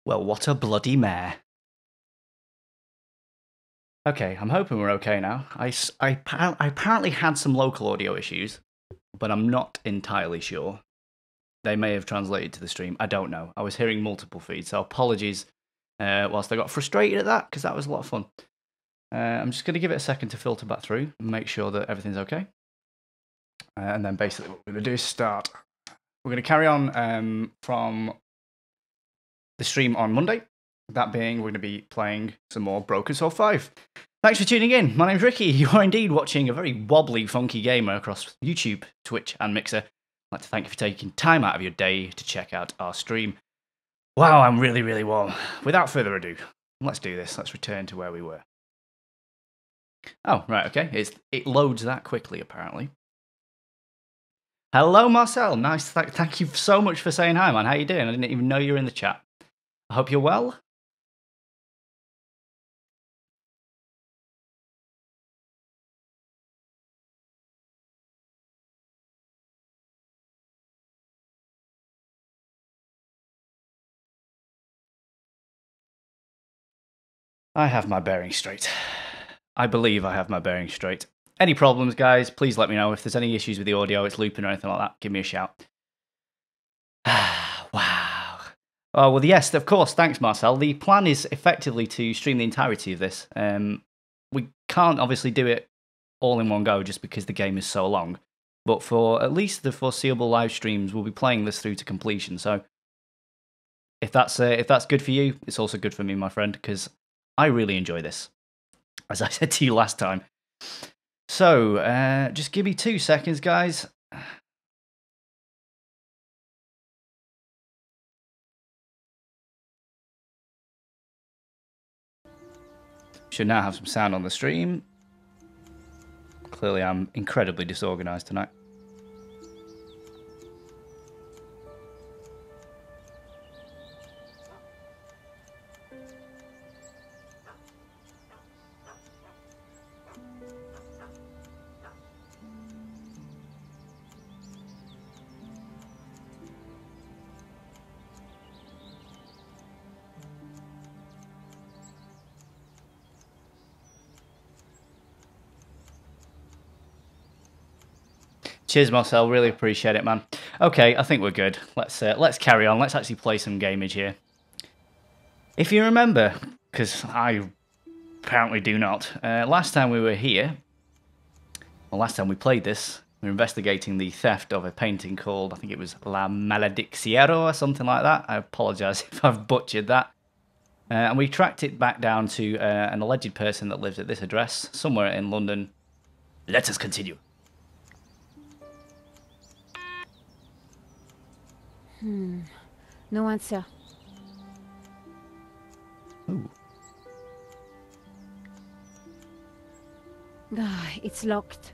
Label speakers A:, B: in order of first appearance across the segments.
A: Well, what a bloody mare. Okay, I'm hoping we're okay now. I apparently had some local audio issues, but I'm not entirely sure. They may have translated to the stream. I don't know. I was hearing multiple feeds, so apologies whilst I got frustrated at that, because that was a lot of fun. I'm just going to give it a second to filter back through and make sure that everything's okay. And then basically what we're going to do is start. We're going to carry on from the stream on Monday. That being, we're going to be playing some more Broken Sword 5. Thanks for tuning in. My name's Ricky. You are indeed watching a very wobbly, funky gamer across YouTube, Twitch, and Mixer. I'd like to thank you for taking time out of your day to check out our stream. Wow, I'm really, really warm. Without further ado, let's do this. Let's return to where we were. Oh, right, okay. It loads that quickly, apparently. Hello, Marcel. Nice. Thank you so much for saying hi, man. How you doing? I didn't even know you were in the chat. I hope you're well. I have my bearings straight. I believe I have my bearings straight. Any problems, guys, please let me know. If there's any issues with the audio, it's looping or anything like that, give me a shout. Wow. Oh, well, yes, of course. Thanks, Marcel. The plan is effectively to stream the entirety of this. We can't obviously do it all in one go just because the game is so long. But for at least the foreseeable live streams, we'll be playing this through to completion. So if that's good for you, it's also good for me, my friend, because I really enjoy this, as I said to you last time. So, just give me 2 seconds, guys. Should now have some sound on the stream. Clearly, I'm incredibly disorganized tonight. Cheers, Marcel. Really appreciate it, man. Okay, I think we're good. Let's carry on. Let's actually play some gamage here. If you remember, because I apparently do not, last time we were here, well, last time we played this, we were investigating the theft of a painting called, I think it was La Maledixiero or something like that. I apologise if I've butchered that. And we tracked it back down to an alleged person that lives at this address, somewhere in London. Let us continue.
B: No answer.
A: Ooh.
B: Ah, it's locked.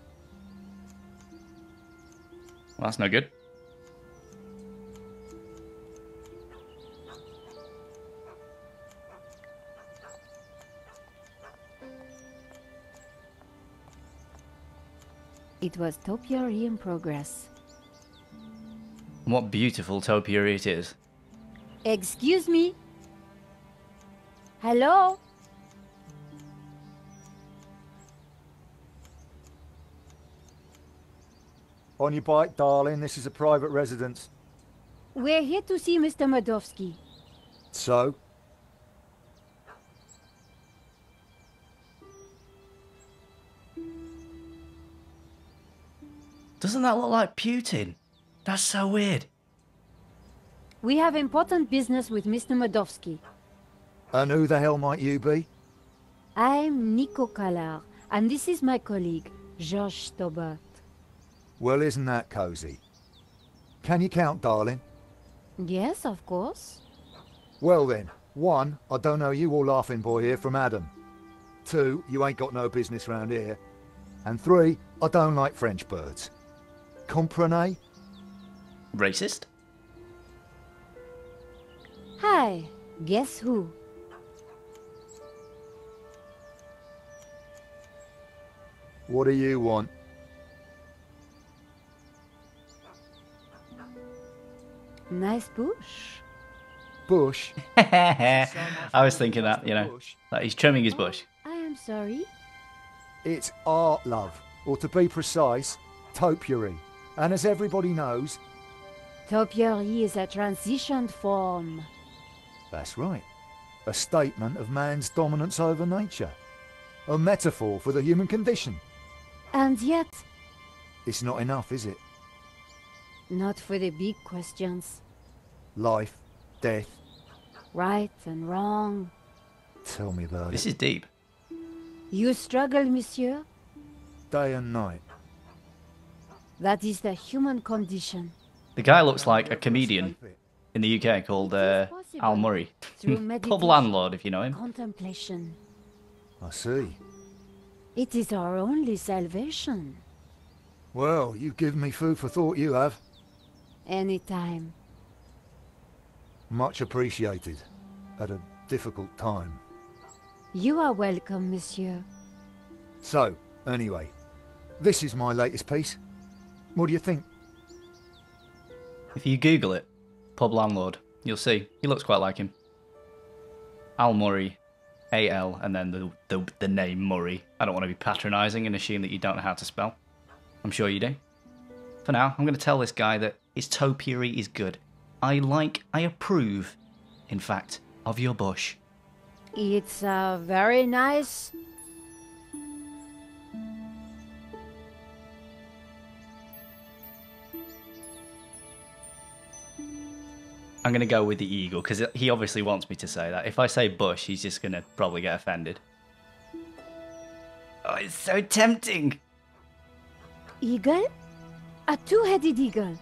A: Well, that's no good.
B: It was topiary in progress.
A: What beautiful topiary it is.
B: Excuse me? Hello?
C: On your bike, darling. This is a private residence.
B: We're here to see Mr. Madovsky.
C: So?
A: Doesn't that look like Putin? That's so weird.
B: We have important business with Mr. Madovsky.
C: And who the hell might you be?
B: I'm Nico Kalar, and this is my colleague, Georges Stobart.
C: Well, isn't that cozy? Can you count, darling?
B: Yes, of course.
C: Well then, 1, I don't know you or Laughing Boy here from Adam. 2, you ain't got no business round here. And 3, I don't like French birds. Comprenez?
A: Racist?
B: Hi, guess who?
C: What do you want?
B: Nice bush.
C: Bush.
A: I was thinking that, you know,
C: Bush.
A: that he's trimming his bush.
B: I am sorry.
C: It's art, love. Or to be precise, topiary. And as everybody knows,
B: Topiary is a transition form.
C: that's right. A statement of man's dominance over nature. A metaphor for the human condition.
B: And yet,
C: It's not enough, is it?
B: not for the big questions.
C: Life, death.
B: Right and wrong.
C: Tell me about
A: This
C: it.
A: is deep.
B: You struggle, monsieur?
C: Day and night.
B: That is the human condition.
A: The guy looks like a comedian in the UK called Al Murray.
B: Through
A: Pub
B: meditation,
A: landlord, if you know him.
B: contemplation.
C: I see.
B: It is our only salvation.
C: Well, you've given me food for thought, you have.
B: Anytime.
C: Much appreciated. At a difficult time.
B: You are welcome, monsieur.
C: So, anyway, this is my latest piece. What do you think?
A: If you Google it, pub landlord, you'll see. He looks quite like him. Al Murray, A-L, and then the name Murray. I don't want to be patronising and assume that you don't know how to spell. I'm sure you do. For now, I'm going to tell this guy that his topiary is good. I approve, in fact, of your bush.
B: It's very nice.
A: I'm going to go with the eagle, because he obviously wants me to say that. If I say bush, he's just going to probably get offended. Oh, it's so tempting!
B: Eagle? A two-headed eagle.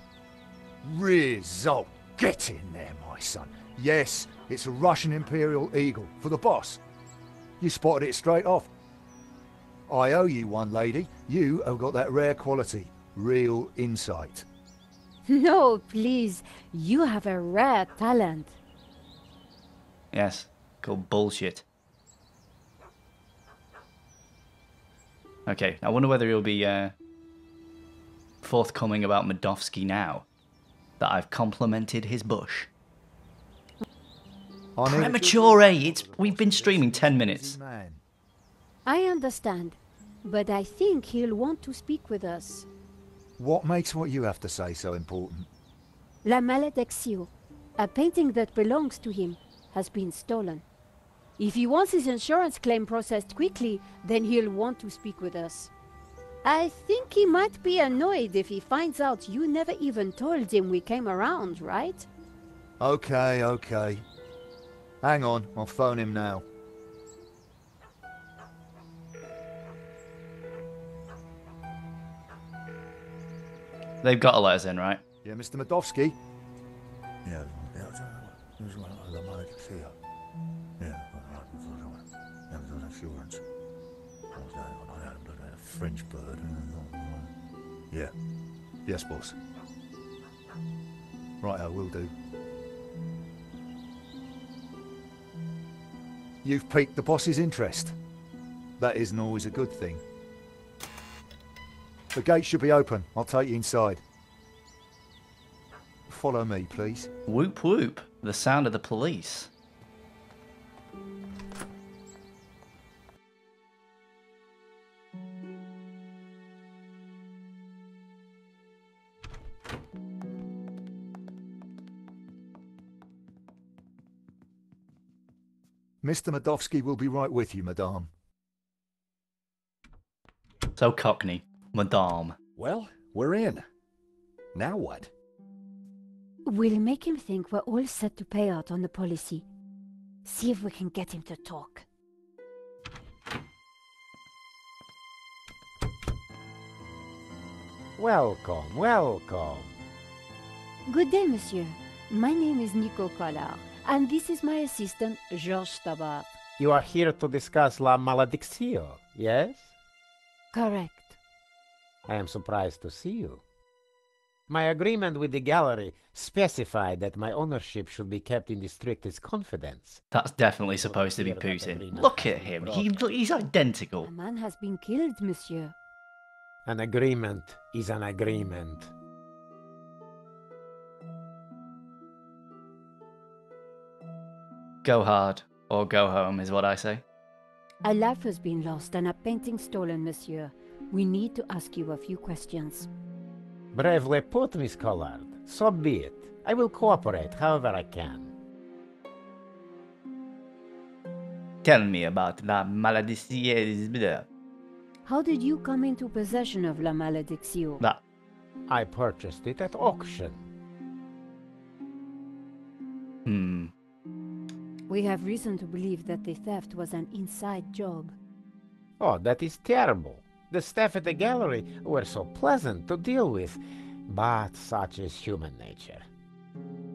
C: Result. Get in there, my son. Yes, it's a Russian Imperial Eagle, for the boss. You spotted it straight off. I owe you one, lady. You have got that rare quality. Real insight.
B: No, please. You have a rare talent.
A: Yes, called bullshit. Okay, I wonder whether he'll be forthcoming about Medovsky now that I've complimented his bush. Premature, eh? We've been streaming 10 minutes.
C: Man.
B: I understand, but I think he'll want to speak with us.
C: What makes what you have to say so important?
B: La Maledictio, a painting that belongs to him, has been stolen. If he wants his insurance claim processed quickly, then he'll want to speak with us. I think he might be annoyed if he finds out you never even told him we came around, right?
C: Okay, okay. Hang on, I'll phone him now.
A: They've got to let us in, right?
C: Yeah, Mr. Medovsky? Yeah, insurance. French bird. Yeah. Yes, boss. Right, I will do. You've piqued the boss's interest. That isn't always a good thing. The gate should be open. I'll take you inside. Follow me, please.
A: Whoop whoop, the sound of the police.
C: Mr. Medovsky will be right with you, madame.
A: So cockney, madame.
D: Well, we're in. Now what?
B: We'll make him think we're all set to pay out on the policy. See if we can get him to talk.
E: Welcome, welcome.
B: Good day, monsieur. My name is Nico Collard, and this is my assistant, Georges Tabar.
E: You are here to discuss La Maledictio, yes?
B: Correct.
E: I am surprised to see you. My agreement with the gallery specified that my ownership should be kept in the strictest confidence.
A: That's definitely supposed to be Putin. Look at him, he's identical.
B: A man has been killed, monsieur.
E: An agreement is an agreement.
A: Go hard or go home is what I say.
B: A life has been lost and a painting stolen, monsieur. We need to ask you a few questions.
E: Bravely put, Miss Collard. So be it. I will cooperate however I can.
A: Tell me about La Maledicieuse.
B: How did you come into possession of La Malédiction?
A: That.
E: I purchased it at auction.
B: We have reason to believe that the theft was an inside job.
E: Oh, that is terrible. The staff at the gallery were so pleasant to deal with, but such is human nature.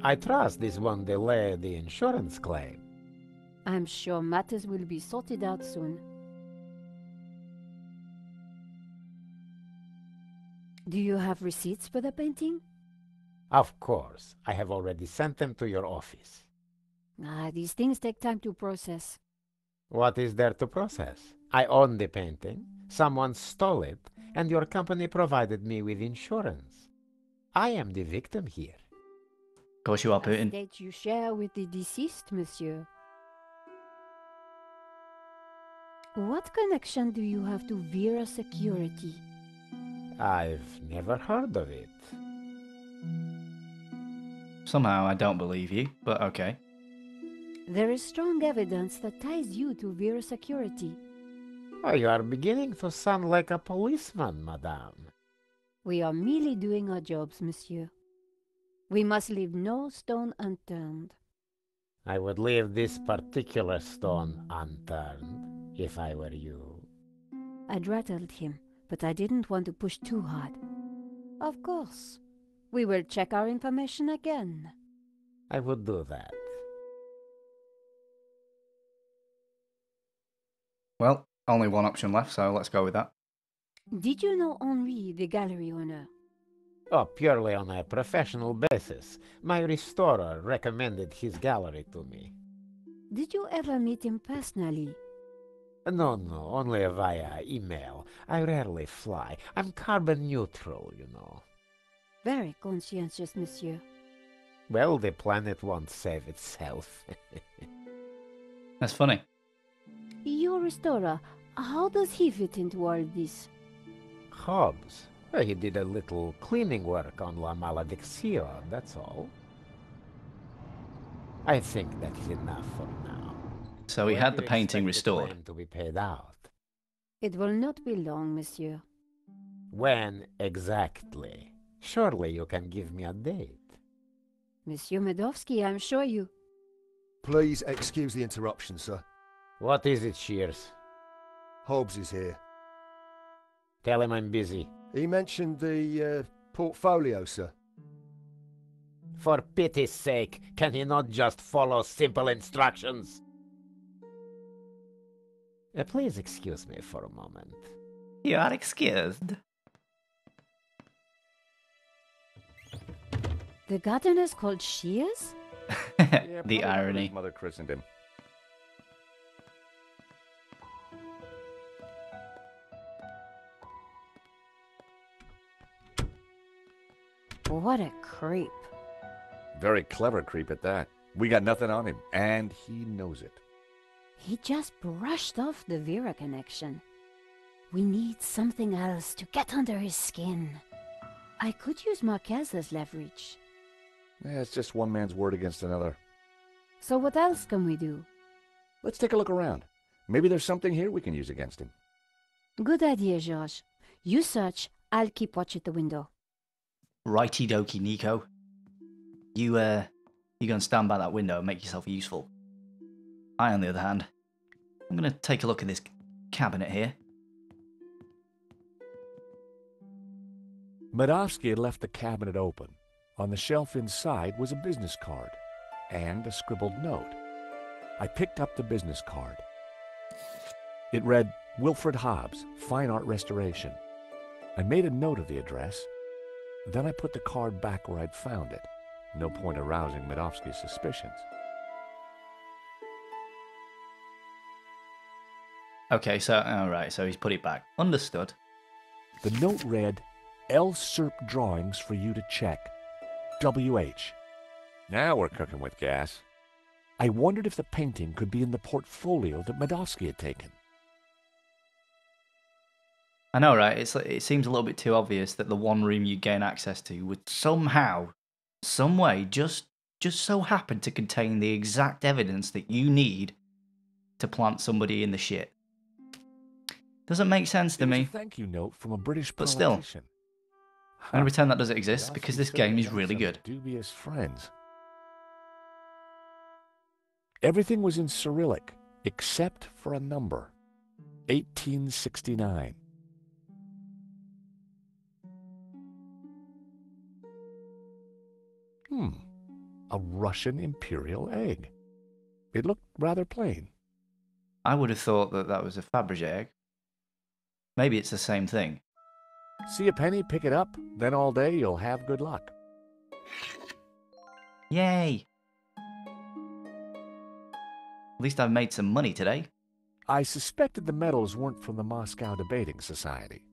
E: I trust this won't delay the insurance claim.
B: I'm sure matters will be sorted out soon. Do you have receipts for the painting?
E: Of course, I have already sent them to your office.
B: These things take time to process.
E: What is there to process? I own the painting, someone stole it, and your company provided me with insurance. I am the victim here.
A: Of course you are,
B: A
A: Putin.
B: state you share with the deceased, monsieur. What connection do you have to Vera Security?
E: I've never heard of it.
A: Somehow I don't believe you, but okay.
B: There is strong evidence that ties you to Vera Security.
E: Oh, you are beginning to sound like a policeman, madame.
B: We are merely doing our jobs, monsieur. We must leave no stone unturned.
E: I would leave this particular stone unturned if I were you.
B: I'd rattled him, but I didn't want to push too hard. Of course. We will check our information again.
E: I would do that.
A: Well, only one option left, so let's go with that.
B: Did you know Henri, the gallery owner?
E: Oh, purely on a professional basis. My restorer recommended his gallery to me.
B: Did you ever meet him personally?
E: No, only via email. I rarely fly. I'm carbon neutral, you know.
B: Very conscientious, monsieur.
E: Well, the planet won't save itself.
A: That's funny.
B: Your restorer, how does he fit into all this?
E: Hobbs? Well, he did a little cleaning work on La Maledicción, that's all. I think that is enough for now.
A: So he
E: When
A: had
E: do
A: the
E: you
A: painting
E: expect the
A: restored.
E: claim to be paid out?
B: It will not be long, monsieur.
E: When exactly? Surely you can give me a date.
B: Monsieur Medovsky, I'm sure you...
C: Please excuse the interruption, sir.
E: What is it, Shears?
C: Hobbs is here.
E: Tell him I'm busy.
C: He mentioned the portfolio, sir.
E: For pity's sake, can he not just follow simple instructions? Please excuse me for a moment.
A: You are excused.
B: The gardener's called Shears?
A: The irony.
D: His mother christened him.
B: What a creep.
D: Very clever creep at that. We got nothing on him, and he knows it.
B: He just brushed off the Vera connection. We need something else to get under his skin. I could use Marquez as leverage.
D: Yeah, it's just one man's word against another.
B: So what else can we do?
D: Let's take a look around. Maybe there's something here we can use against him.
B: Good idea, George. You search, I'll keep watch at the window.
A: Righty dokie, Nico. You gonna stand by that window and make yourself useful. I, on the other hand, I'm gonna take a look at this cabinet here.
F: Medovsky had left the cabinet open. On the shelf inside was a business card and a scribbled note. I picked up the business card. It read, Wilfred Hobbs, Fine Art Restoration. I made a note of the address. Then I put the card back where I'd found it. No point arousing Medovsky's suspicions.
A: Okay, so, alright, so he's put it back. Understood.
F: The note read, L. Serp drawings for you to check. W.H.
D: Now we're cooking with gas.
F: I wondered if the painting could be in the portfolio that Medovsky had taken.
A: I know, right? It seems a little bit too obvious that the one room you gain access to would somehow, some way, just so happen to contain the exact evidence that you need to plant somebody in the shit. Doesn't make sense to
F: It was
A: me.
F: a thank you note from a British
A: But still,
F: politician.
A: I'm going to pretend that doesn't exist
F: Medovsky
A: because this game
F: certainly
A: is
F: had
A: really
F: some
A: good.
F: Dubious friends. Everything was in Cyrillic, except for a number. 1869. A Russian imperial egg. It looked rather plain.
A: I would have thought that that was a Fabergé egg. Maybe it's the same thing.
F: See a penny, pick it up, then all day you'll have good luck.
A: Yay! At least I've made some money today.
F: I suspected the medals weren't from the Moscow Debating Society.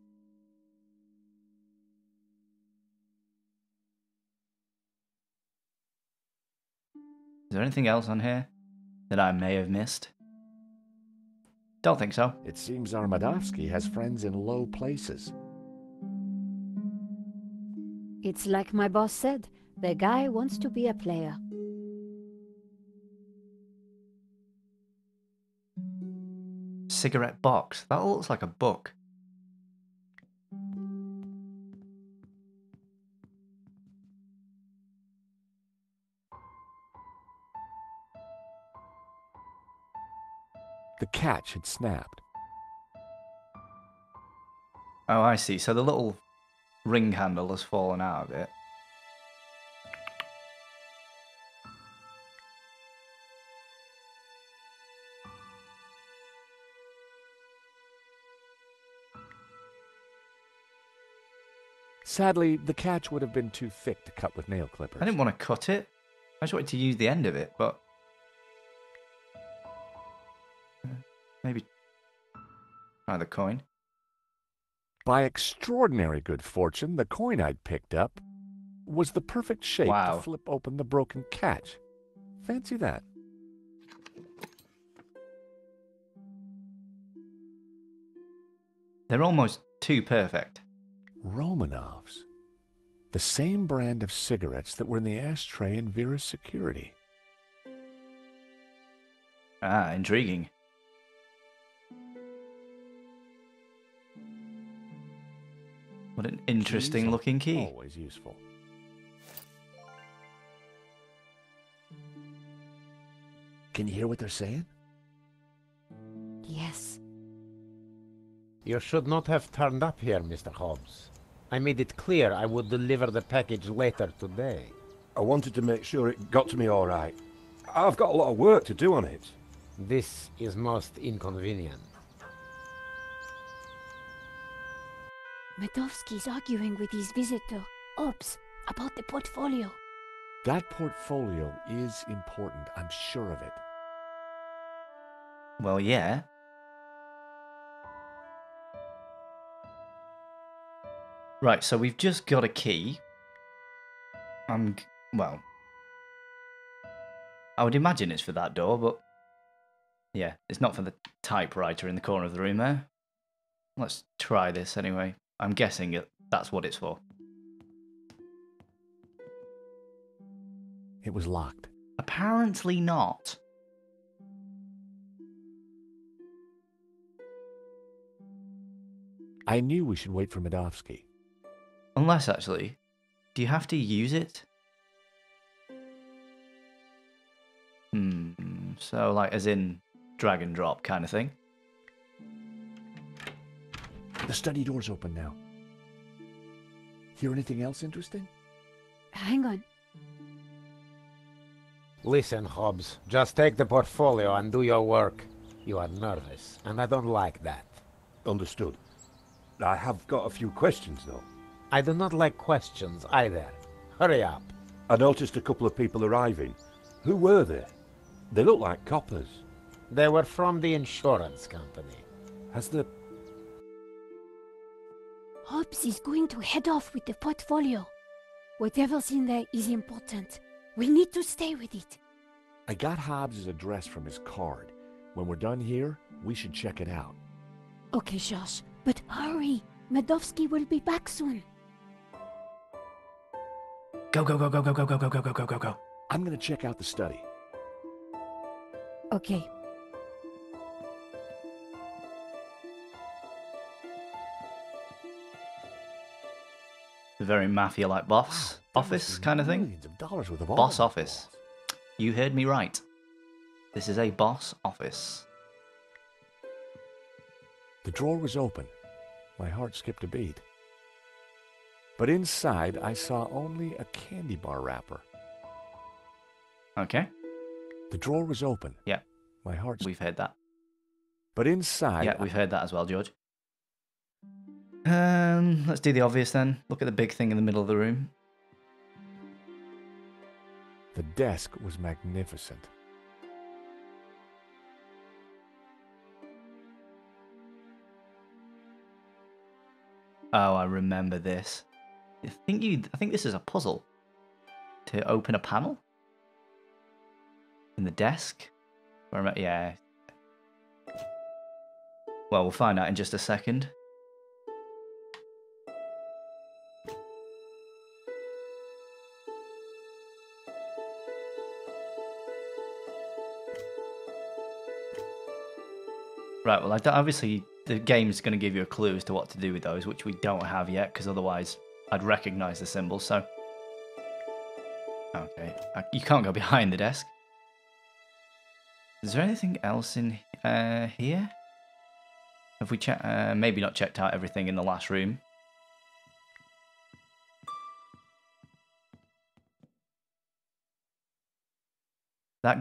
A: Is there anything else on here that I may have missed? Don't think so.
F: It seems Armadovsky has friends in low places.
B: It's like my boss said, the guy wants to be a player.
A: Cigarette box. That looks like a book.
F: The catch had snapped.
A: Oh, I see. So the little ring handle has fallen out of it.
F: Sadly, the catch would have been too thick to cut with nail clippers.
A: I didn't want to cut it. I just wanted to use the end of it, but... maybe try the coin.
F: By extraordinary good fortune, the coin I'd picked up was the perfect shape
A: Wow.
F: to flip open the broken catch. Fancy that.
A: They're almost too perfect.
F: Romanovs. The same brand of cigarettes that were in the ashtray in Vera's security.
A: Ah, intriguing. What an interesting
F: Keys are
A: looking key.
F: Always useful. Can you hear what they're saying?
B: Yes.
E: You should not have turned up here, Mr. Hobbs. I made it clear I would deliver the package later today.
G: I wanted to make sure it got to me all right. I've got a lot of work to do on it.
E: This is most inconvenient.
B: Medovsky's arguing with his visitor, Ops, about the portfolio.
F: That portfolio is important, I'm sure of it.
A: Well, yeah. Right, so we've just got a key. Well, I would imagine it's for that door, but yeah, it's not for the typewriter in the corner of the room there. Let's try this anyway. I'm guessing that's what it's for.
F: It was locked.
A: Apparently not.
F: I knew we should wait for Medovsky.
A: Unless, actually, do you have to use it? So, like, as in drag and drop kind of thing?
F: The study door's open now. Hear anything else interesting?
B: Hang on.
E: Listen, Hobbs, just take the portfolio and do your work. You are nervous, and I don't like that.
G: Understood. I have got a few questions, though.
E: I do not like questions either. Hurry up.
G: I noticed a couple of people arriving. Who were they? They look like coppers.
E: They were from the insurance company.
G: Has the...
B: Hobbs is going to head off with the portfolio. Whatever's in there is important. We need to stay with it.
F: I got Hobbs' address from his card. When we're done here, we should check it out.
B: Okay, Josh, but hurry. Medovsky will be back soon.
A: Go, go, go, go, go, go, go, go, go, go, go, go, go.
F: I'm gonna check out the study.
B: Okay.
A: The very mafia-like boss office kind of thing.
F: Millions of dollars worth of
A: Boss
F: automobiles.
A: office. You heard me right. This is a boss office.
F: The drawer was open. My heart skipped a beat. But inside, I saw only a candy bar wrapper.
A: Okay.
F: The drawer was open.
A: Yeah.
F: My heart.
A: We've heard that.
F: But inside.
A: Yeah, we've heard that as well, George. Let's do the obvious then. Look at the big thing in the middle of the room.
F: The desk was magnificent.
A: Oh, I remember this. I think this is a puzzle. To open a panel? In the desk? Yeah. Well, we'll find out in just a second. Right, well, obviously the game's going to give you a clue as to what to do with those, which we don't have yet, because otherwise I'd recognise the symbols, so... Okay, you can't go behind the desk. Is there anything else in here? Have we maybe not checked out everything in the last room? That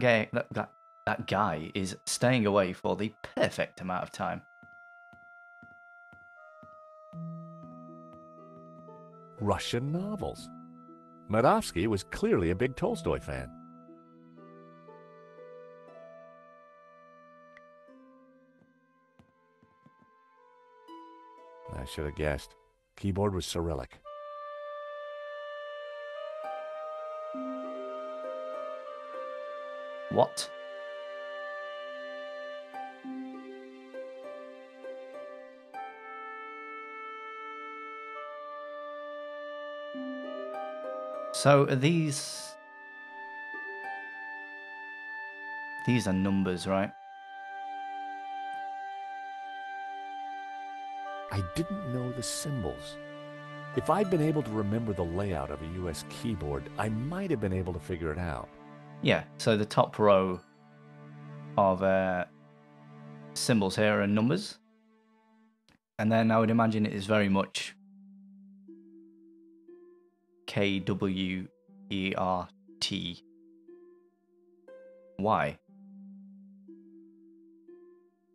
A: guy is staying away for the perfect amount of time.
F: Russian novels. Medovsky was clearly a big Tolstoy fan. I should have guessed. Keyboard was Cyrillic.
A: What? So are these are numbers, right?
F: I didn't know the symbols. If I'd been able to remember the layout of a US keyboard, I might have been able to figure it out.
A: Yeah, so the top row of symbols here are numbers. And then I would imagine it is very much KWERTY.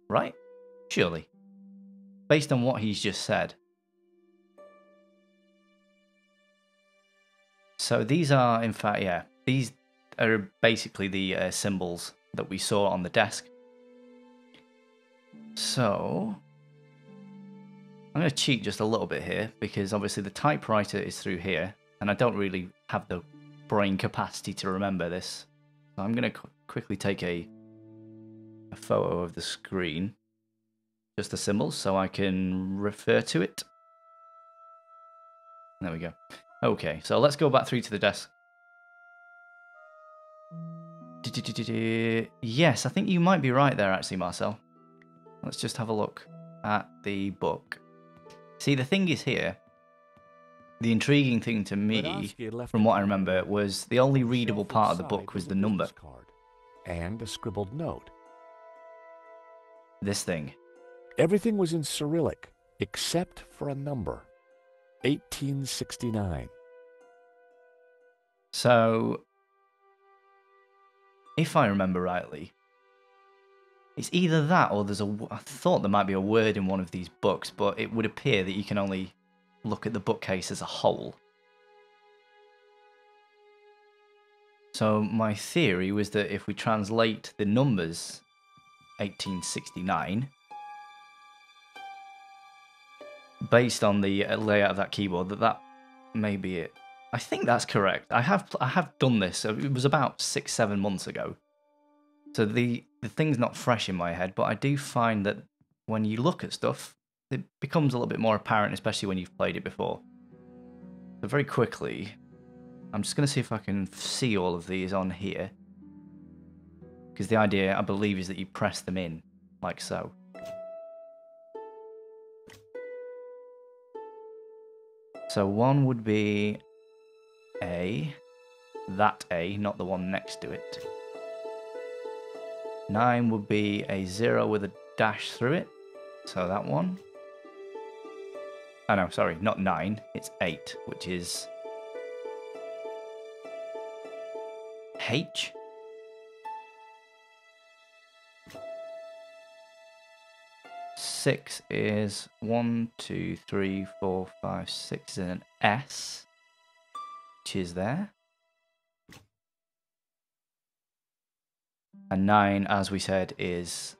A: Right? Surely. Based on what he's just said. So these are, in fact, yeah, these are basically the symbols that we saw on the desk. So I'm going to cheat just a little bit here, because obviously the typewriter is through here, and I don't really have the brain capacity to remember this. So I'm going to quickly take a photo of the screen, just the symbols, so I can refer to it. There we go. Okay, so let's go back through to the desk. Yes, I think you might be right there, actually, Marcel. Let's just have a look at the book. See, the thing is here, the intriguing thing to me, from what I remember, was the only readable part of the book was the number.
F: And a scribbled note.
A: This thing.
F: Everything was in Cyrillic, except for a number. 1869.
A: So, if I remember rightly, it's either that or I thought there might be a word in one of these books, but it would appear that you can only look at the bookcase as a whole. So my theory was that if we translate the numbers 1869, based on the layout of that keyboard, that may be it. I think that's correct. I have done this. It was about 6-7 months ago, So the thing's not fresh in my head, but I do find that when you look at stuff, it becomes a little bit more apparent, especially when you've played it before. So very quickly, I'm just going to see if I can see all of these on here. Because the idea, I believe, is that you press them in, like so. So one would be A, that A, not the one next to it. 9 would be a 0 with a dash through it, so that one. Oh no, sorry, not 9, it's 8, which is H. Six is 1, 2, 3, 4, 5, 6 is an S, which is there. And 9, as we said, is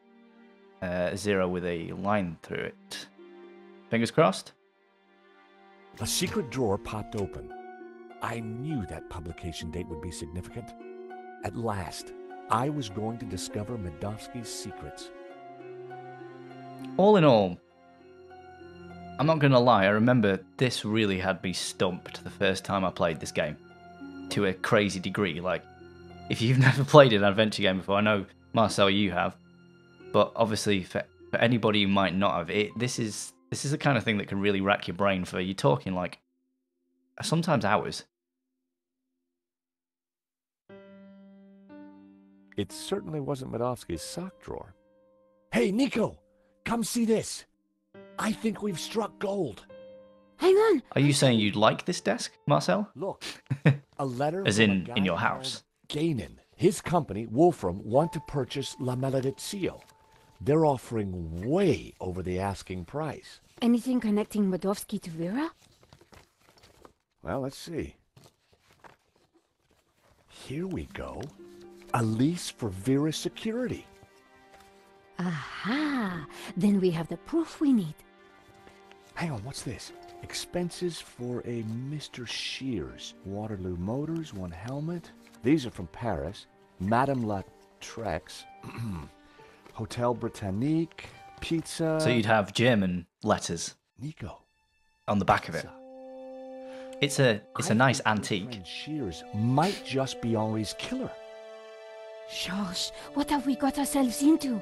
A: 0 with a line through it. Fingers crossed.
F: A secret drawer popped open. I knew that publication date would be significant. At last, I was going to discover Medovsky's secrets.
A: All in all, I'm not going to lie, I remember this really had me stumped the first time I played this game. To a crazy degree. Like, if you've never played an adventure game before, I know, Marcel, you have. But obviously, for anybody who might not have, this is the kind of thing that can really rack your brain for, you're talking like, sometimes hours.
F: It certainly wasn't Medovsky's sock drawer. Hey, Nico! Come see this! I think we've struck gold.
B: Hang on!
A: Are you saying you'd like this desk, Marcel?
F: Look, a letter
A: As
F: from
A: in
F: a guy
A: your
F: called
A: house?
F: Gainan. His company, Wolfram, want to purchase La Maledizio. They're offering way over the asking price.
B: Anything connecting Medovsky to Vera?
F: Well, let's see. Here we go. A lease for Vera's security.
B: Aha! Then we have the proof we need.
F: Hang on, what's this? Expenses for a Mr. Shears. Waterloo Motors, 1 helmet. These are from Paris. Madame La Trex. Hotel Britannique. Pizza.
A: So you'd have German letters
F: Nico.
A: on the back of it. It's a nice antique.
F: Friend Shears might just be Henri's killer.
B: Georges, what have we got ourselves into?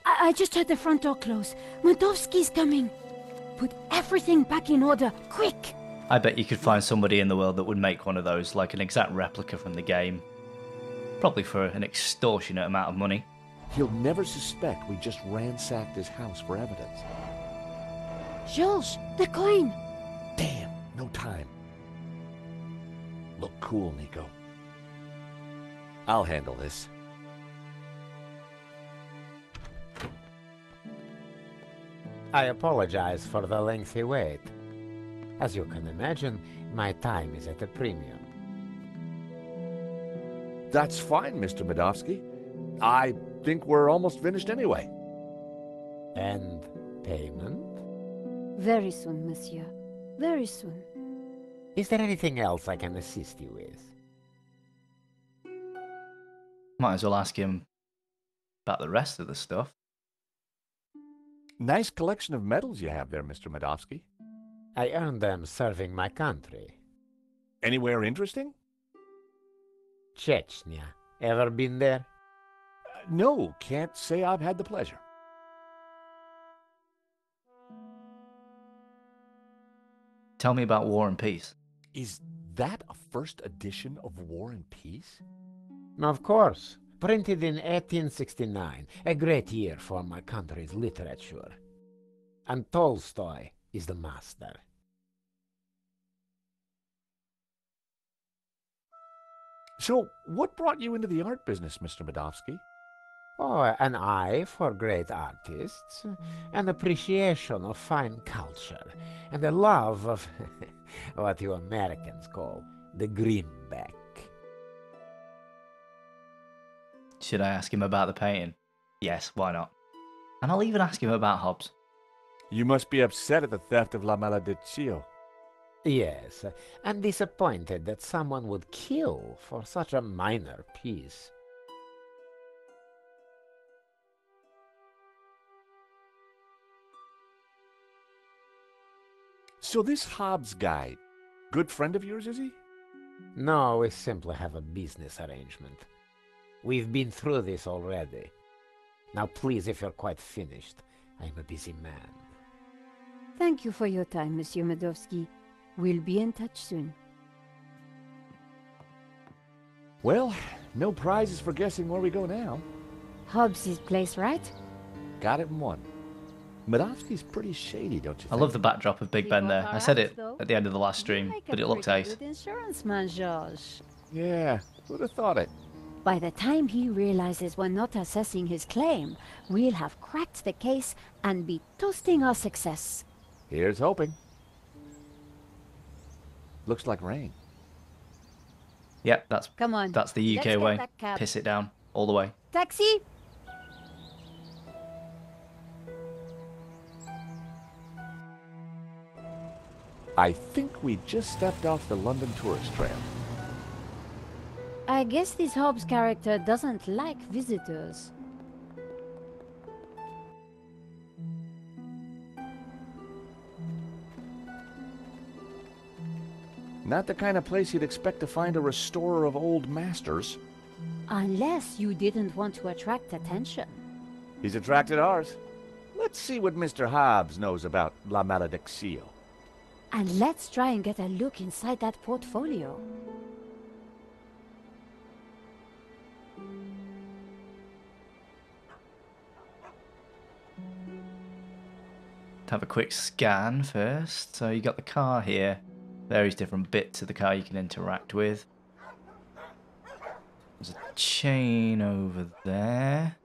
B: I just heard the front door close. Medovsky's coming. Put everything back in order, quick!
A: I bet you could find somebody in the world that would make one of those, like an exact replica from the game. Probably for an extortionate amount of money.
F: He'll never suspect we just ransacked his house for evidence.
B: Georges, the coin!
F: Damn, no time. Look cool, Nico.
D: I'll handle this.
E: I apologize for the lengthy wait. As you can imagine, my time is at a premium.
D: That's fine, Mr. Medovsky. I think we're almost finished anyway.
E: And payment?
B: Very soon, monsieur. Very soon.
E: Is there anything else I can assist you with?
A: Might as well ask him about the rest of the stuff.
F: Nice collection of medals you have there, Mr. Medovsky.
E: I earned them serving my country.
F: Anywhere interesting?
E: Chechnya. Ever been there?
F: No, can't say I've had the pleasure.
A: Tell me about War and Peace.
F: Is that a first edition of War and Peace?
E: Of course. Printed in 1869. A great year for my country's literature. And Tolstoy is the master.
F: So, what brought you into the art business, Mr. Medovsky?
E: Oh, an eye for great artists, an appreciation of fine culture, and a love of what you Americans call the greenback.
A: Should I ask him about the painting? Yes, why not? And I'll even ask him about Hobbes.
F: You must be upset at the theft of La Maledizio.
E: Yes, and disappointed that someone would kill for such a minor piece.
F: So this Hobbs guy, good friend of yours, is he?
E: No, we simply have a business arrangement. We've been through this already. Now please, if you're quite finished, I'm a busy man.
B: Thank you for your time, Monsieur Medovsky. We'll be in touch soon.
F: Well, no prizes for guessing where we go now.
B: Hobbs' place, right?
F: Got it in one. Medovsky's pretty shady, don't you
A: I
F: think?
A: love the backdrop of Big
B: We
A: Ben
B: got
A: there.
B: our
A: I said
B: house,
A: it
B: though.
A: at the end of the last stream,
B: Like
A: but
B: a
A: it looked
B: pretty
A: ace.
B: good insurance man, George.
F: Yeah, who'd have thought it?
B: By the time he realizes we're not assessing his claim, we'll have cracked the case and be toasting our success.
F: Here's hoping. Looks like rain.
A: Yep, that's
B: Come on.
A: the
B: let's
A: UK
B: get
A: way.
B: that cab.
A: Piss it down all the way.
B: Taxi!
F: I think we just stepped off the London tourist trail.
B: I guess this Hobbs character doesn't like visitors.
F: Not the kind of place you'd expect to find a restorer of old masters.
B: Unless you didn't want to attract attention.
F: He's attracted ours. Let's see what Mr. Hobbs knows about La Malediccio.
B: And let's try and get a look inside that portfolio.
A: To have a quick scan first. So you got the car here. Various different bits of the car you can interact with. There's a chain over there.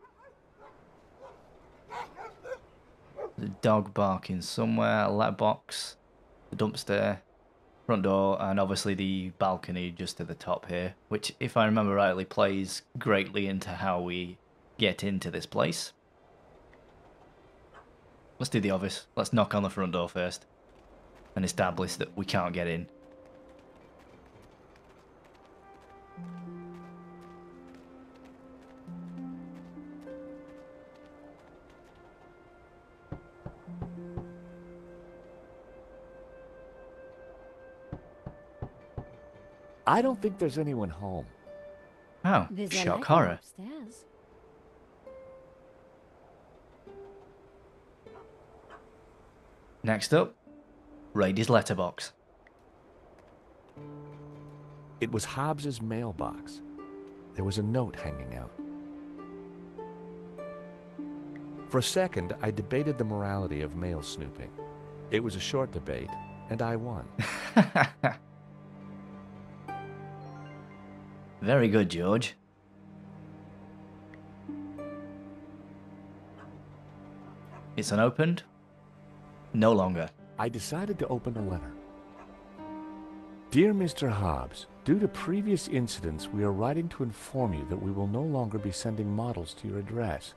A: There's a dog barking somewhere. A letterbox. The dumpster. Front door. And obviously the balcony just to the top here. Which, if I remember rightly, plays greatly into how we get into this place. Let's do the obvious. Let's knock on the front door first. And establish that we can't get in.
F: I don't think there's anyone home.
A: Oh,
B: There's a
A: shock
B: light
A: horror.
B: upstairs.
A: Next up, raid his letterbox.
F: It was Hobbs's mailbox. There was a note hanging out. For a second, I debated the morality of mail snooping. It was a short debate, and I won.
A: Very good, George. It's unopened. No longer.
F: I decided to open a letter. Dear Mr. Hobbs, due to previous incidents, we are writing to inform you that we will no longer be sending models to your address.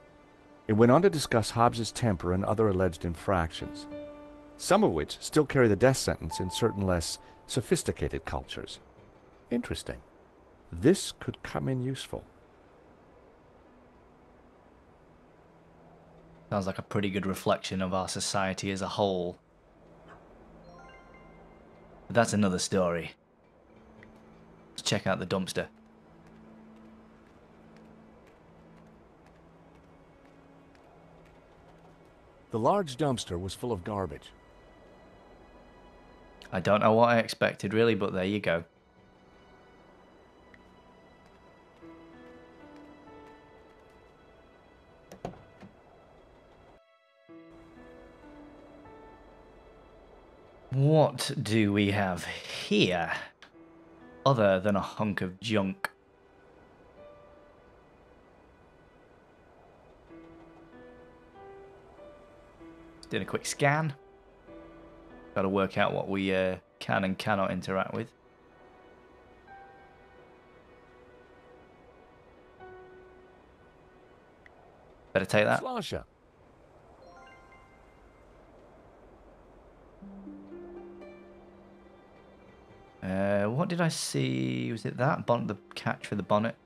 F: It went on to discuss Hobbs's temper and other alleged infractions, some of which still carry the death sentence in certain less sophisticated cultures. Interesting. This could come in useful.
A: Sounds like a pretty good reflection of our society as a whole. But that's another story. Let's check out the dumpster.
F: The large dumpster was full of garbage.
A: I don't know what I expected really, but there you go. What do we have here, other than a hunk of junk? Just did a quick scan. Got to work out what we can and cannot interact with. Better take that.
F: Slasher.
A: What did I see? Was it that? The catch for the bonnet?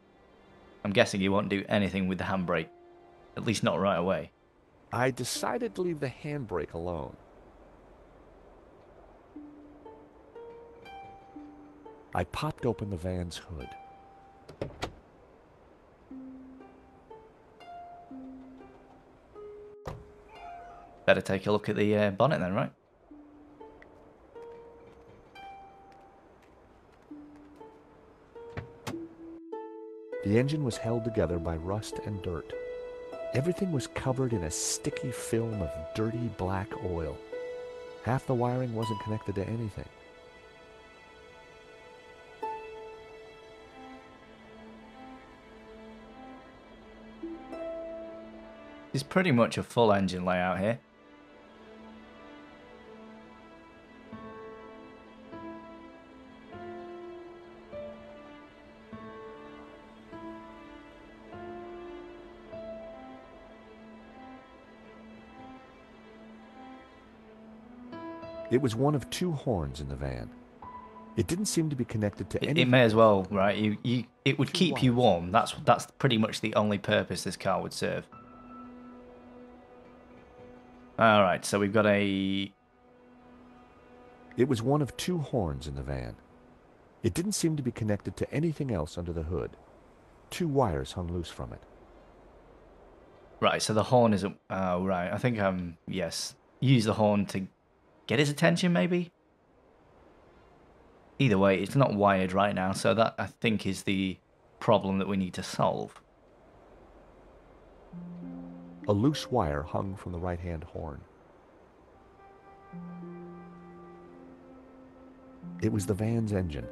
A: I'm guessing you won't do anything with the handbrake. At least not right away.
F: I decided to leave the handbrake alone. I popped open the van's hood.
A: Better take a look at the bonnet then, right?
F: The engine was held together by rust and dirt. Everything was covered in a sticky film of dirty black oil. Half the wiring wasn't connected to anything.
A: It's pretty much a full engine layout here.
F: It was one of two horns in the van. It didn't seem to be connected to anything.
A: It may as well, right? It would keep you warm. That's pretty much the only purpose this car would serve. All right, so we've got a...
F: It was one of two horns in the van. It didn't seem to be connected to anything else under the hood. Two wires hung loose from it.
A: Right, so the horn isn't... Oh, right. I think, yes. Use the horn to get his attention, maybe? Either way, it's not wired right now, so that, I think, is the problem that we need to solve.
F: A loose wire hung from the right-hand horn. It was the van's engine.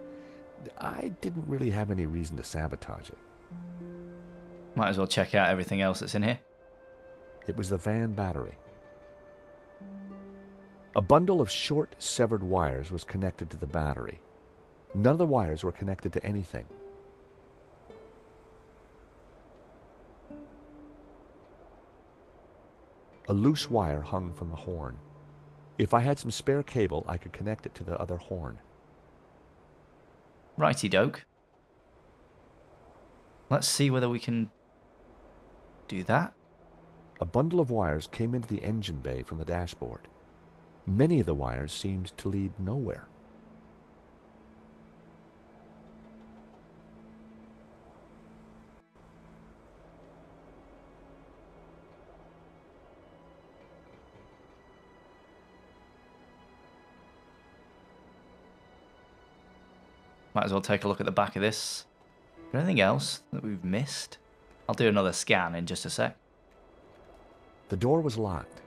F: I didn't really have any reason to sabotage it.
A: Might as well check out everything else that's in here.
F: It was the van battery. A bundle of short, severed wires was connected to the battery. None of the wires were connected to anything. A loose wire hung from the horn. If I had some spare cable, I could connect it to the other horn.
A: Righty-doke. Let's see whether we can do that.
F: A bundle of wires came into the engine bay from the dashboard. Many of the wires seemed to lead nowhere.
A: Might as well take a look at the back of this. Is there anything else that we've missed? I'll do another scan in just a sec.
F: The door was locked.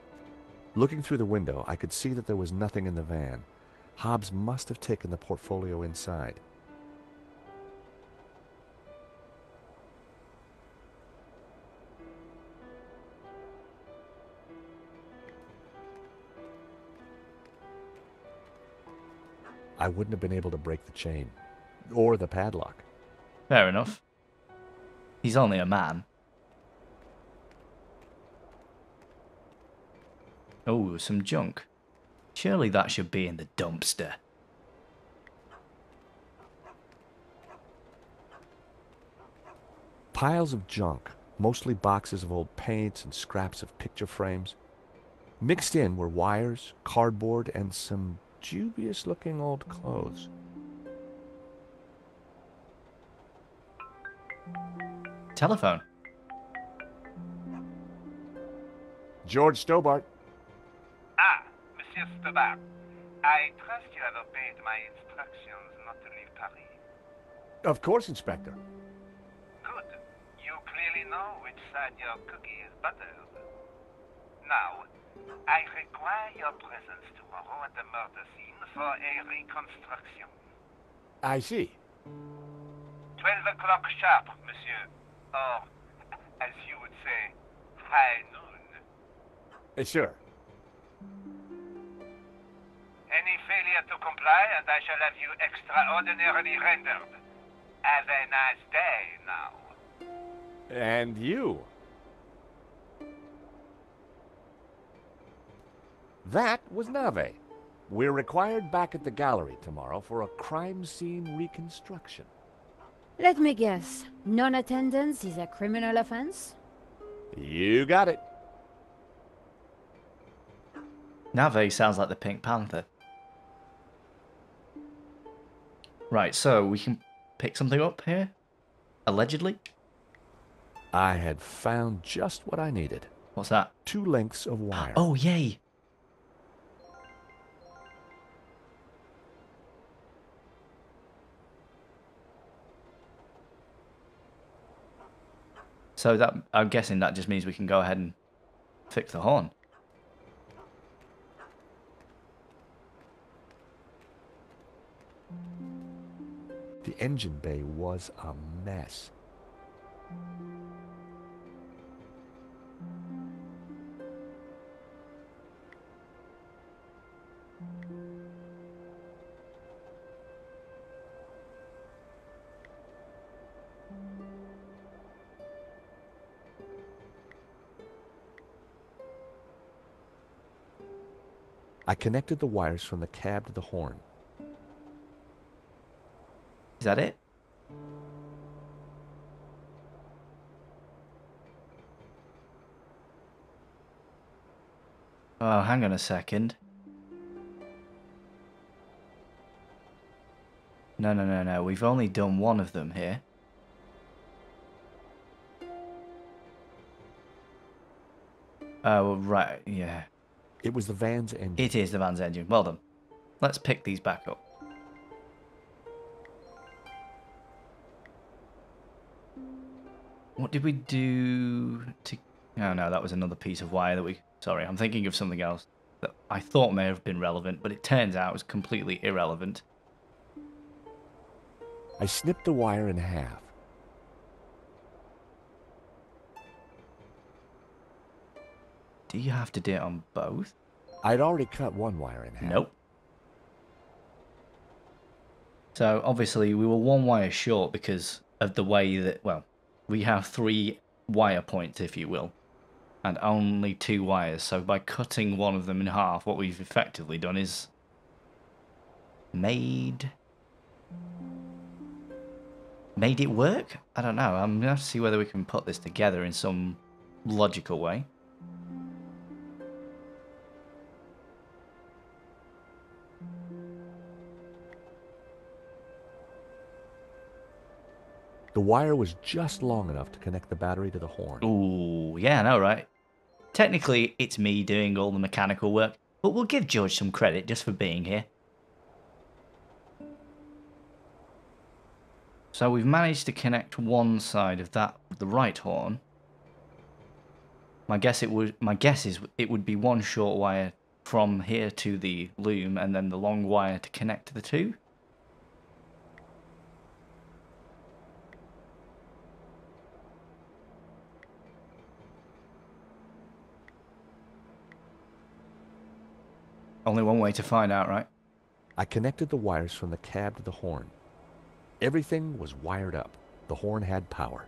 F: Looking through the window, I could see that there was nothing in the van. Hobbs must have taken the portfolio inside. I wouldn't have been able to break the chain, or the padlock.
A: Fair enough. He's only a man. Oh, some junk. Surely that should be in the dumpster.
F: Piles of junk, mostly boxes of old paints and scraps of picture frames. Mixed in were wires, cardboard, and some dubious-looking old clothes.
A: Telephone.
G: George Stobart.
H: Ah, Monsieur Stobart. I trust you have obeyed my instructions not to leave Paris.
G: Of course, Inspector.
H: Good. You clearly know which side your cookie is buttered. Now, I require your presence tomorrow at the murder scene for a reconstruction.
G: I see.
H: 12 o'clock sharp, monsieur. Or, as you would say, high noon.
G: Sure.
H: Any failure to comply, and I shall have you extraordinarily rendered. Have a nice day now.
G: And you.
F: That was Nave. We're required back at the gallery tomorrow for a crime scene reconstruction.
B: Let me guess. Non-attendance is a criminal offense?
F: You got it.
A: Nave sounds like the Pink Panther. Right, so we can pick something up here? Allegedly?
F: I had found just what I needed.
A: What's that?
F: 2 lengths of wire.
A: Oh, yay! So that, I'm guessing that just means we can go ahead and fix the horn.
F: The engine bay was a mess. I connected the wires from the cab to the horn.
A: Is that it? Oh, hang on a second. No. We've only done one of them here. Oh, right, yeah.
F: It was the van's engine.
A: It is the van's engine. Well done. Let's pick these back up. What did we do to... Oh, no, that was another piece of wire that we... Sorry, I'm thinking of something else that I thought may have been relevant, but it turns out it was completely irrelevant.
F: I snipped the wire in half.
A: Do you have to do it on both?
F: I'd already cut one wire in half.
A: Nope. So, obviously, we were one wire short because of the way that... Well, we have 3 wire points, if you will, and only 2 wires. So by cutting one of them in half, what we've effectively done is made it work? I don't know. I'm going to have to see whether we can put this together in some logical way.
F: The wire was just long enough to connect the battery to the horn.
A: Ooh, yeah, I know, right? Technically, it's me doing all the mechanical work, but we'll give George some credit just for being here. So we've managed to connect one side of that with the right horn. My guess is it would be one short wire from here to the loom, and then the long wire to connect to the 2. Only one way to find out, right?
F: I connected the wires from the cab to the horn. Everything was wired up. The horn had power.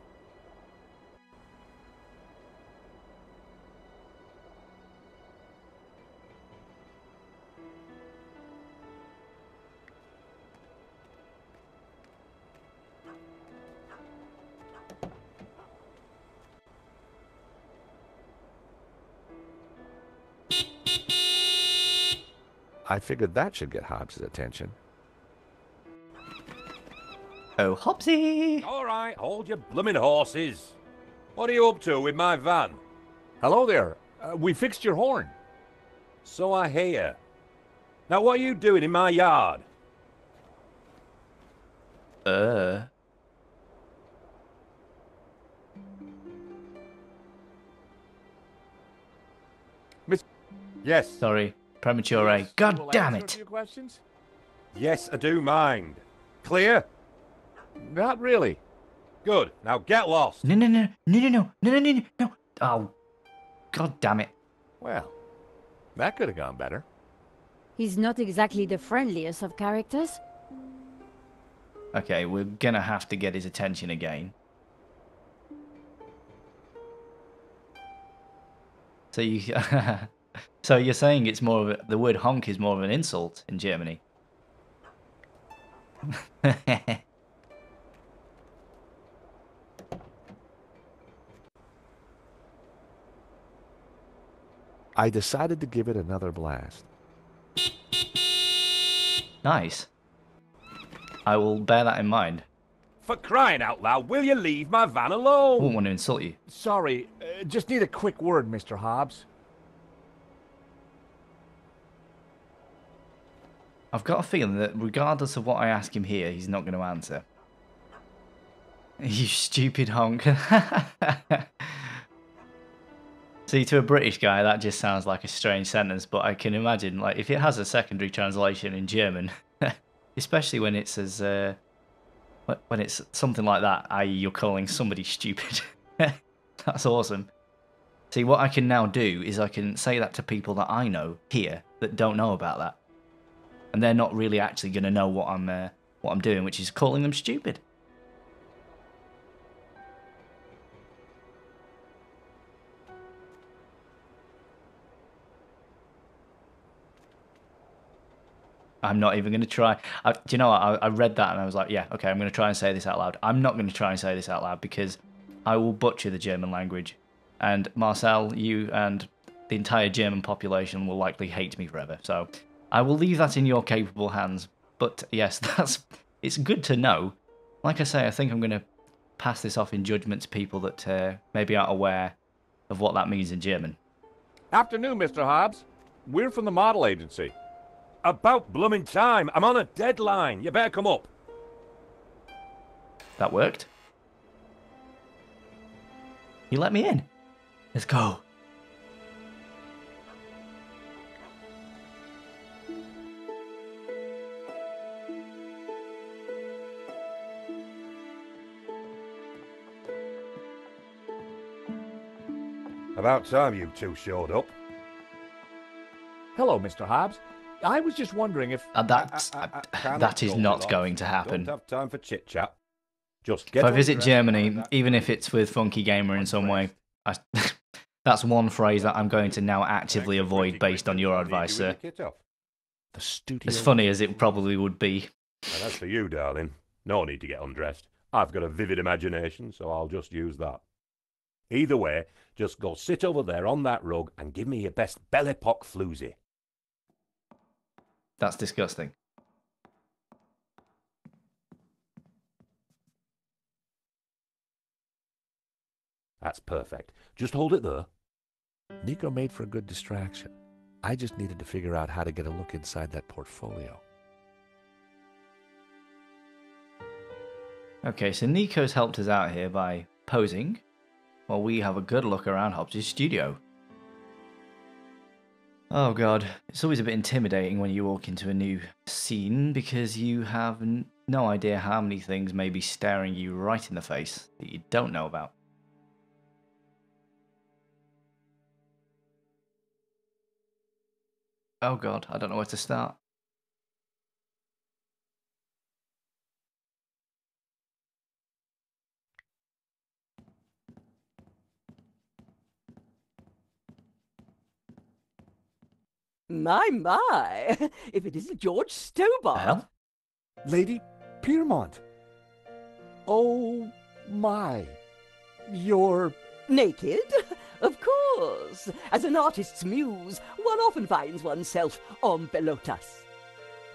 F: I figured that should get Hobbs' attention.
A: Oh, Hobbsy!
G: All right, hold your blooming horses. What are you up to with my van?
F: Hello there. We fixed your horn.
G: So I hear. Now what are you doing in my yard?
F: Miss...
G: Yes.
A: Sorry, premature A. God
F: Will
A: damn
F: answer a
A: it!
F: few questions?
G: Yes, I do mind. Clear?
F: Not really.
G: Good. Now get lost.
A: No. Oh, god damn it.
F: Well, that could have gone better.
B: He's not exactly the friendliest of characters.
A: Okay, we're gonna have to get his attention again. So you... So you're saying it's more of the word honk is more of an insult in Germany?
F: I decided to give it another blast.
A: Nice. I will bear that in mind.
G: For crying out loud, will you leave my van
A: I
G: alone?
A: wouldn't want to insult you.
C: Sorry, just need a quick word, Mr. Hobbs.
A: I've got a feeling that regardless of what I ask him here, he's not going to answer. You stupid honk. See, to a British guy, that just sounds like a strange sentence, but I can imagine, like, if it has a secondary translation in German, especially when it's as, when it's something like that, i.e. you're calling somebody stupid. That's awesome. See, what I can now do is I can say that to people that I know here that don't know about that. And they're not really actually going to know what I'm doing, which is calling them stupid. I'm not even going to try. Do you know what? I read that and I was like, yeah, okay, I'm going to try and say this out loud. I'm not going to try and say this out loud because I will butcher the German language. And Marcel, you and the entire German population will likely hate me forever. So I will leave that in your capable hands. But yes, it's good to know. Like I say, I think I'm going to pass this off in judgment to people that maybe aren't aware of what that means in German.
G: Afternoon, Mr. Hobbs. We're from the model agency. About blooming time. I'm on a deadline. You better come up.
A: That worked. You let me in. Let's go.
G: About time you two showed up.
C: Hello, Mr. Hobbs. I was just wondering if...
A: That is not going to happen.
G: Don't have time for chit-chat. Just
A: If
G: get
A: I visit
G: undressed
A: Germany,
G: and
A: even if it's with Funky Gamer in some way, that's one phrase that I'm going to now actively avoid based on your advice, sir.
F: The studio...
A: As funny as it probably would be.
G: Now, that's for you, darling. No need to get undressed. I've got a vivid imagination, so I'll just use that. Either way, just go sit over there on that rug and give me your best Belle Epoque floozy.
A: That's disgusting.
G: That's perfect. Just hold it there.
F: Nico made for a good distraction. I just needed to figure out how to get a look inside that portfolio.
A: Okay, so Nico's helped us out here by posing, while we have a good look around Hobbs' studio. Oh god, it's always a bit intimidating when you walk into a new scene because you have no idea how many things may be staring you right in the face that you don't know about. Oh god, I don't know where to start.
I: My, if it isn't George Stobart.
A: Hell?
C: Lady Piermont. Oh, my. You're...
I: Naked? Of course. As an artist's muse, one often finds oneself en pelotas.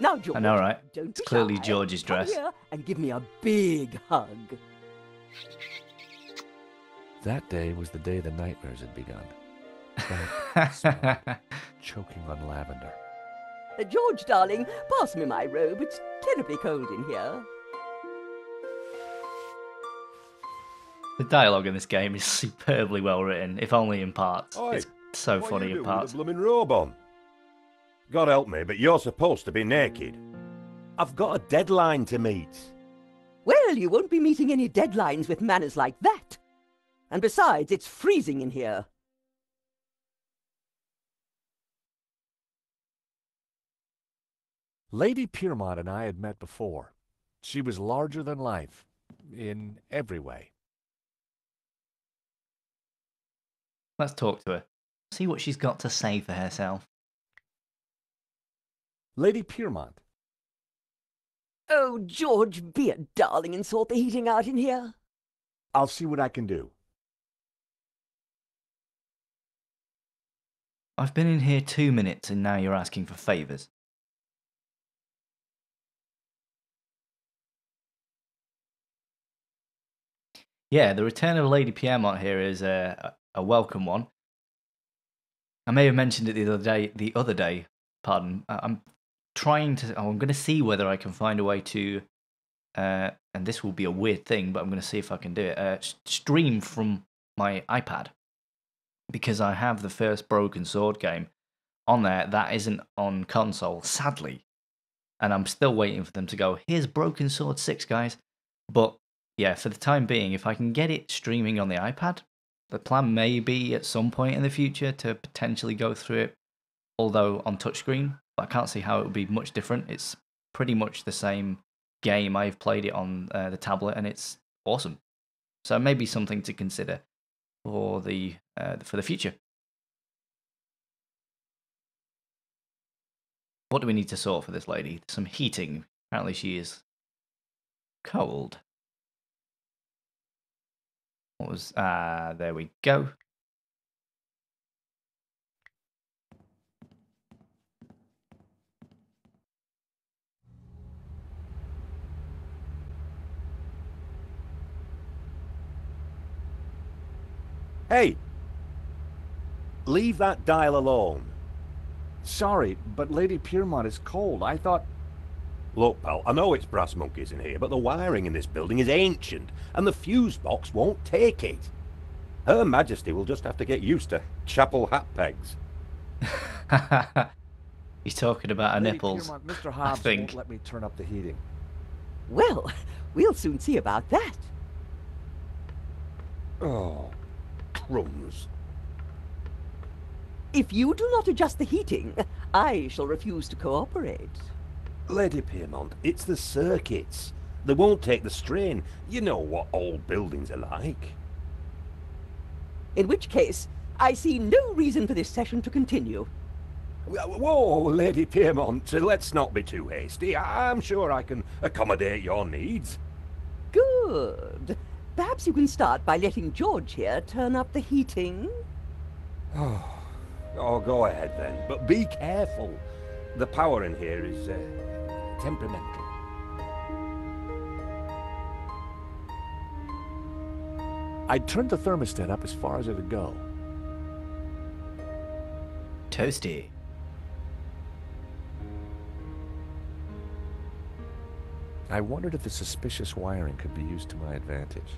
I: Now, George,
A: I know, right?
I: Don't
A: It's
I: be
A: clearly
I: shy.
A: George's
I: Come
A: dress.
I: here and give me a big hug.
F: That day was the day the nightmares had begun. That smell, choking on lavender.
I: George, darling, pass me my robe. It's terribly cold in here.
A: The dialogue in this game is superbly well written, if only in parts.
G: Oi,
A: It's so
G: what
A: funny
G: you
A: in
G: doing
A: parts.
G: with a blooming robe on? God help me, but you're supposed to be naked. I've got a deadline to meet.
I: Well, you won't be meeting any deadlines with manners like that. And besides, it's freezing in here.
F: Lady Piermont and I had met before. She was larger than life, in every way.
A: Let's talk to her. See what she's got to say for herself.
F: Lady Piermont.
I: Oh, George, be a darling and sort the heating out in here.
F: I'll see what I can do.
A: I've been in here 2 minutes and now you're asking for favours. Yeah, the return of Lady Piermont here is a welcome one. I may have mentioned it the other day. Pardon. I'm trying to. I'm going to see whether I can find a way to, and this will be a weird thing, but I'm going to see if I can do it. Stream from my iPad, because I have the first Broken Sword game on there that isn't on console, sadly, and I'm still waiting for them to go. Here's Broken Sword 6, guys, but. Yeah, for the time being, if I can get it streaming on the iPad, the plan may be at some point in the future to potentially go through it, although on touchscreen. But I can't see how it would be much different. It's pretty much the same game. I've played it on the tablet, and it's awesome. So maybe something to consider for the future. What do we need to sort for this lady? Some heating. Apparently she is cold. What was, there we go.
G: Hey! Leave that dial alone.
F: Sorry, but Lady Piermont is cold. I thought...
G: Look, pal, I know it's brass monkeys in here, but the wiring in this building is ancient, and the fuse box won't take it. Her Majesty will just have to get used to chapel hat pegs.
A: He's talking about her
F: Lady
A: nipples,
F: Piermont, Mr.
A: I
F: Hobbs
A: think.
F: won't let me turn up the heating.
I: Well, we'll soon see about that.
G: Oh, crumbs.
I: If you do not adjust the heating, I shall refuse to cooperate.
G: Lady Piermont, it's the circuits. They won't take the strain. You know what old buildings are like.
I: In which case, I see no reason for this session to continue.
G: Whoa, Lady Piermont, let's not be too hasty. I'm sure I can accommodate your needs.
I: Good. Perhaps you can start by letting George here turn up the heating.
G: Oh, go ahead then, but be careful. The power in here is temperamental.
F: I turned the thermostat up as far as it'd go.
A: Toasty.
F: I wondered if the suspicious wiring could be used to my advantage.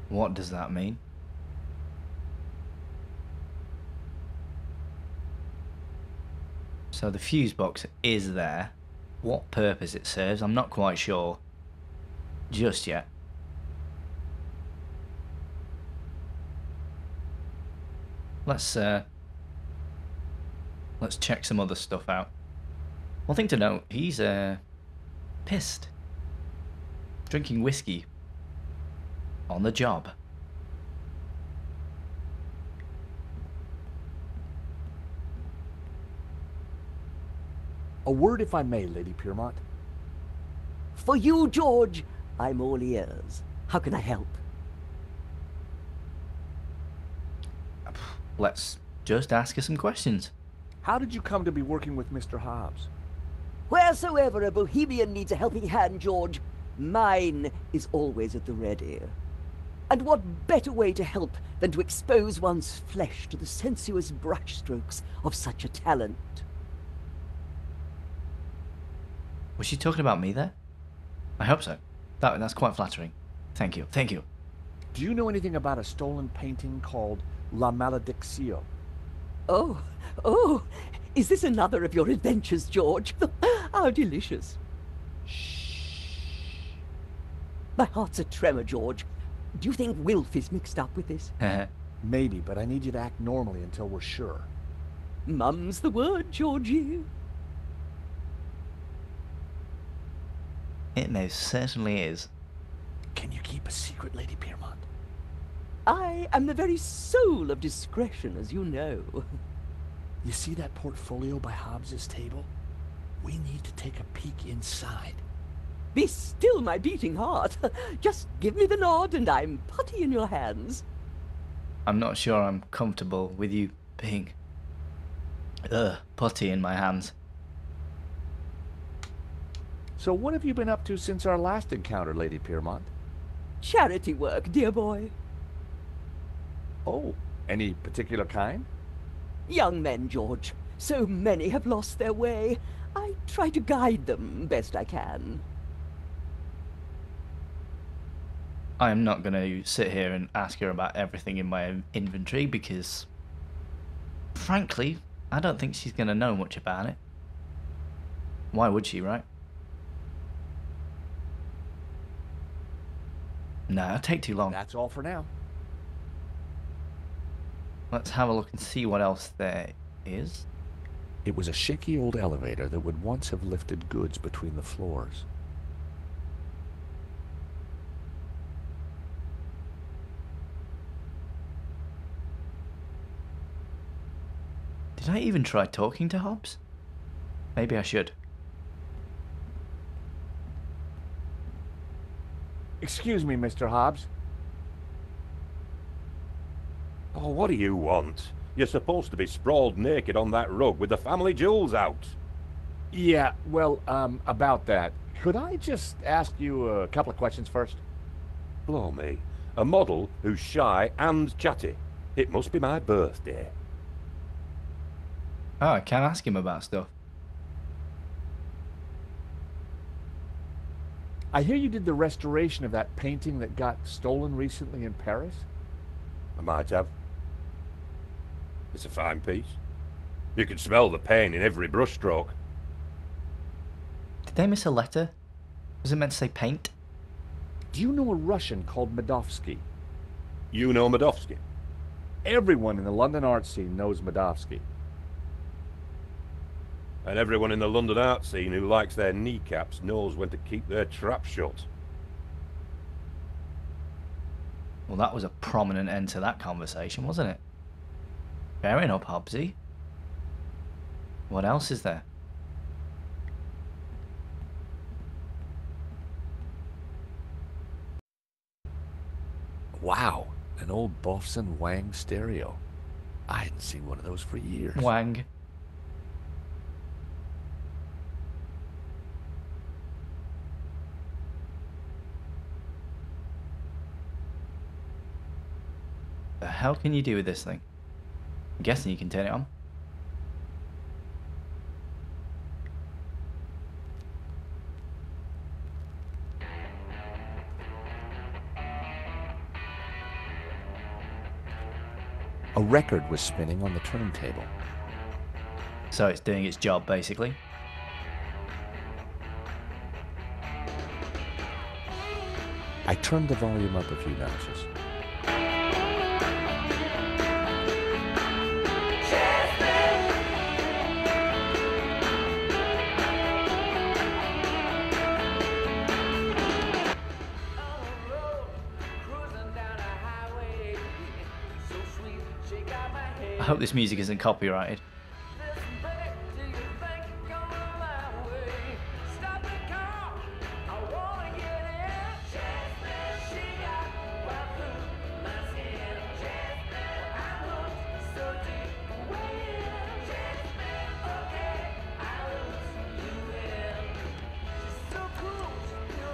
A: What does that mean? So the fuse box is there. What purpose it serves, I'm not quite sure just yet. Let's check some other stuff out. One thing to note, he's pissed. Drinking whiskey on the job.
F: A word, if I may, Lady Piermont.
I: For you, George, I'm all ears. How can I help?
A: Let's just ask her some questions.
F: How did you come to be working with Mr. Hobbs?
I: Wheresoever a bohemian needs a helping hand, George, mine is always at the ready. And what better way to help than to expose one's flesh to the sensuous brushstrokes of such a talent?
A: Was she talking about me there? I hope so. That's quite flattering. Thank you. Thank you.
F: Do you know anything about a stolen painting called La Maledicción?
I: Oh, is this another of your adventures, George? How delicious. Shh. My heart's a tremor, George. Do you think Wilf is mixed up with this?
F: Maybe, but I need you to act normally until we're sure.
I: Mum's the word, Georgie.
A: It most certainly is.
F: Can you keep a secret, Lady Piermont?
I: I am the very soul of discretion, as you know.
F: You see that portfolio by Hobbs's table? We need to take a peek inside.
I: Be still, my beating heart. Just give me the nod, and I'm putty in your hands.
A: I'm not sure I'm comfortable with you being... putty in my hands.
F: So what have you been up to since our last encounter, Lady Piermont?
I: Charity work, dear boy.
F: Oh, any particular kind?
I: Young men, George. So many have lost their way. I try to guide them best I can.
A: I am not going to sit here and ask her about everything in my inventory because, frankly, I don't think she's going to know much about it. Why would she, right? No, it'll take too long.
F: That's all for now.
A: Let's have a look and see what else there is.
F: It was a shaky old elevator that would once have lifted goods between the floors.
A: Did I even try talking to Hobbs? Maybe I should.
F: Excuse me, Mr. Hobbs.
G: Oh, what do you want? You're supposed to be sprawled naked on that rug with the family jewels out.
F: Yeah, well, about that. Could I just ask you a couple of questions first?
G: Blow me. A model who's shy and chatty. It must be my birthday.
A: Oh, I can ask him about stuff.
F: I hear you did the restoration of that painting that got stolen recently in Paris?
G: I might have. It's a fine piece. You can smell the pain in every brushstroke.
A: Did they miss a letter? Was it meant to say paint?
F: Do you know a Russian called Medovsky?
G: You know Medovsky?
F: Everyone in the London art scene knows Medovsky.
G: And everyone in the London art scene who likes their kneecaps knows when to keep their trap shut.
A: Well, that was a prominent end to that conversation, wasn't it? Fair enough, Hobbsy. What else is there?
F: Wow, an old Bofson Wang stereo. I hadn't seen one of those for years.
A: Wang. The hell can you do with this thing? I'm guessing you can turn it on.
F: A record was spinning on the turntable.
A: So it's doing its job, basically.
F: I turned the volume up a few notches.
A: I hope this music isn't copyrighted.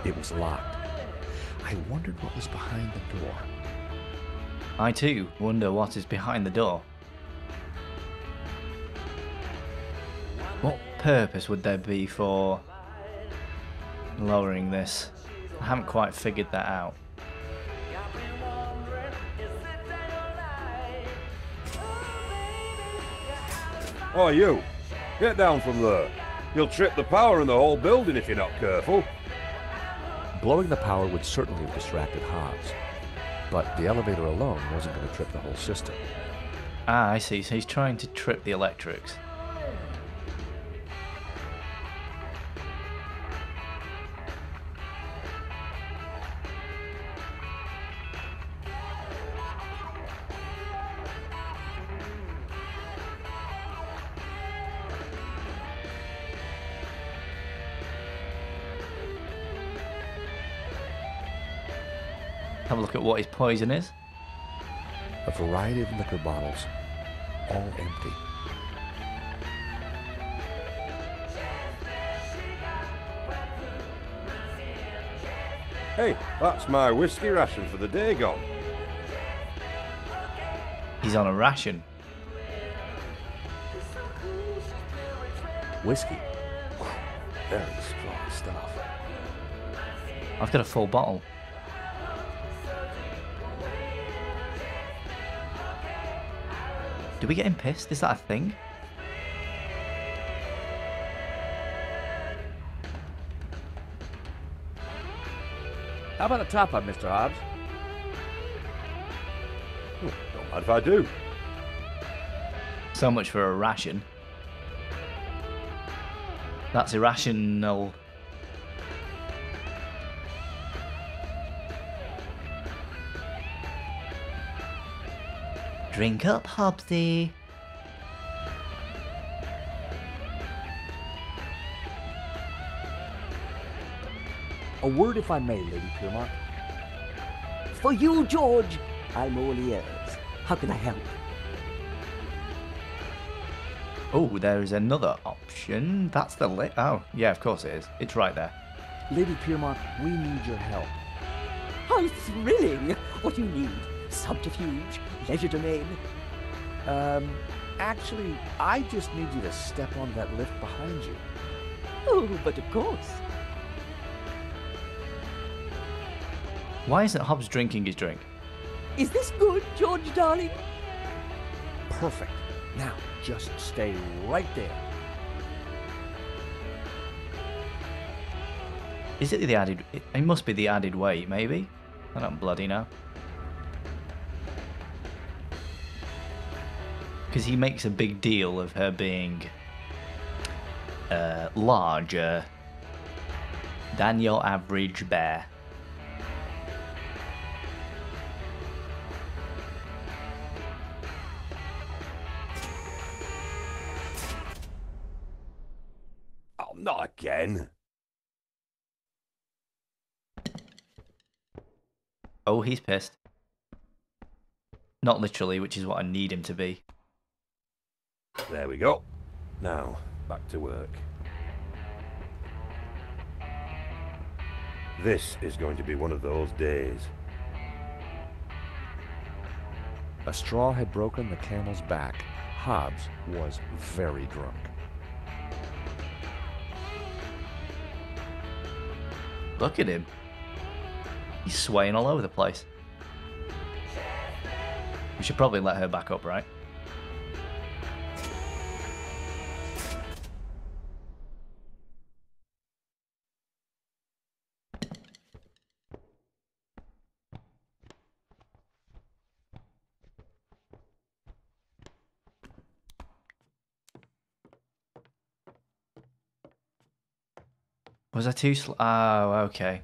F: It was locked. I wondered what was behind the door.
A: I too wonder what is behind the door. What purpose would there be for lowering this? I haven't quite figured that out.
G: Oh, you! Get down from there. You'll trip the power in the whole building if you're not careful.
F: Blowing the power would certainly have distracted Hobbs, but the elevator alone wasn't going to trip the whole system.
A: Ah, I see. So he's trying to trip the electrics. have a look at what his poison is.
F: A variety of liquor bottles, all empty.
G: Hey, that's my whiskey ration for the day gone.
A: He's on a ration.
F: Whiskey. Very strong stuff.
A: I've got a full bottle. Do we get him pissed? Is that a thing?
F: How about a top up, Mr. Hobbs?
G: Don't mind if I do.
A: So much for a ration. That's irrational. Drink up, Hobbsy.
C: A word, if I may, Lady Piermark.
I: For you, George, I'm all ears. How can I help?
A: Oh, there's another option. That's the Oh, yeah, of course it is. It's right there.
C: Lady Piermark, we need your help.
I: How thrilling! What do you need? Subterfuge? Leisure domain?
F: Actually, I just need you to step on that lift behind you.
I: Oh, but of course.
A: Why isn't Hobbs drinking his drink?
I: Is this good, George, darling?
F: Perfect. Now, just stay right there.
A: Is it the added... It must be the added weight, maybe? I don't bloody know. Because he makes a big deal of her being larger than your average bear.
G: Oh, not again.
A: Oh, he's pissed. Not literally, which is what I need him to be.
G: There we go. Now, back to work. This is going to be one of those days.
F: A straw had broken the camel's back. Hobbs was very drunk.
A: Look at him. He's swaying all over the place. We should probably let her back up, right? Was I too slow? Oh, okay.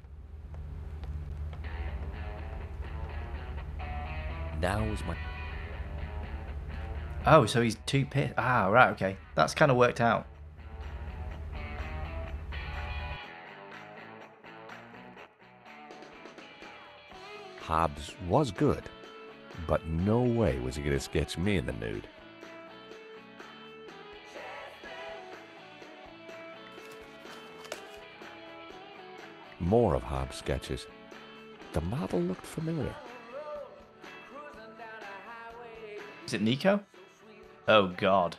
F: Now is my...
A: Oh, so he's too pissed. Ah, right, okay. That's kind of worked out.
F: Hobbs was good, but no way was he going to sketch me in the nude. More of Hobbs' sketches. The model looked familiar.
A: Is it Nico? Oh, God.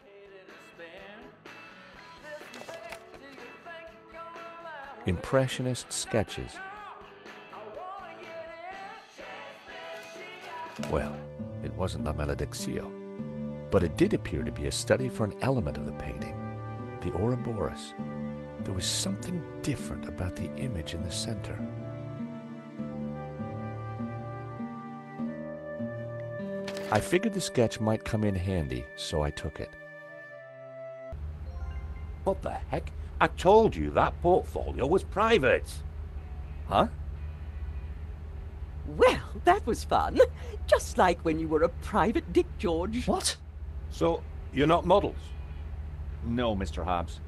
F: Impressionist sketches. Well, it wasn't La Maledictio, but it did appear to be a study for an element of the painting, the Ouroboros. There was something different about the image in the center. I figured the sketch might come in handy, so I took it.
G: What the heck? I told you that portfolio was private.
F: Huh?
I: Well, that was fun. Just like when you were a private dick, George.
A: What?
G: So, you're not models?
F: No, Mr. Hobbs.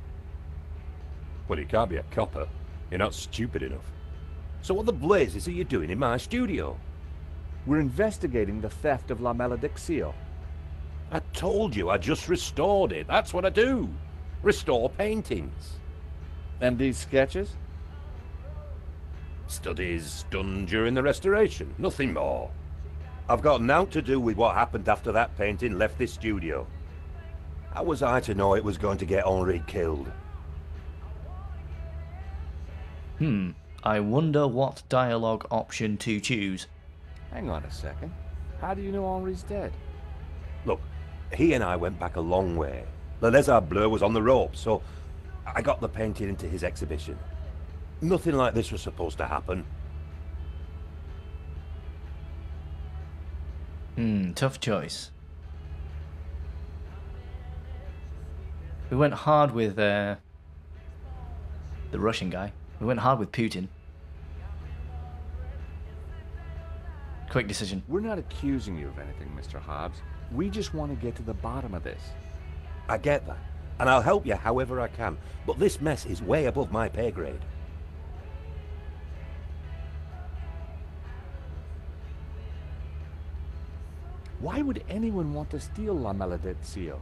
G: Well, you can't be a copper. You're not stupid enough. So what the blazes are you doing in my studio?
F: We're investigating the theft of La Malediccio.
G: I told you I just restored it. That's what I do. Restore paintings.
F: And these sketches?
G: Studies done during the restoration. Nothing more. I've got naught to do with what happened after that painting left this studio. How was I to know it was going to get Henri killed?
A: I wonder what dialogue option to choose.
F: Hang on a second. How do you know Henri's dead?
G: Look, he and I went back a long way. Le Lézard Bleu was on the ropes, so I got the painting into his exhibition. Nothing like this was supposed to happen.
A: Tough choice. We went hard with the Russian guy. We went hard with Putin. Quick decision.
F: We're not accusing you of anything, Mr. Hobbs. We just want to get to the bottom of this.
G: I get that, and I'll help you however I can, but this mess is way above my pay grade.
F: Why would anyone want to steal La Malediccio?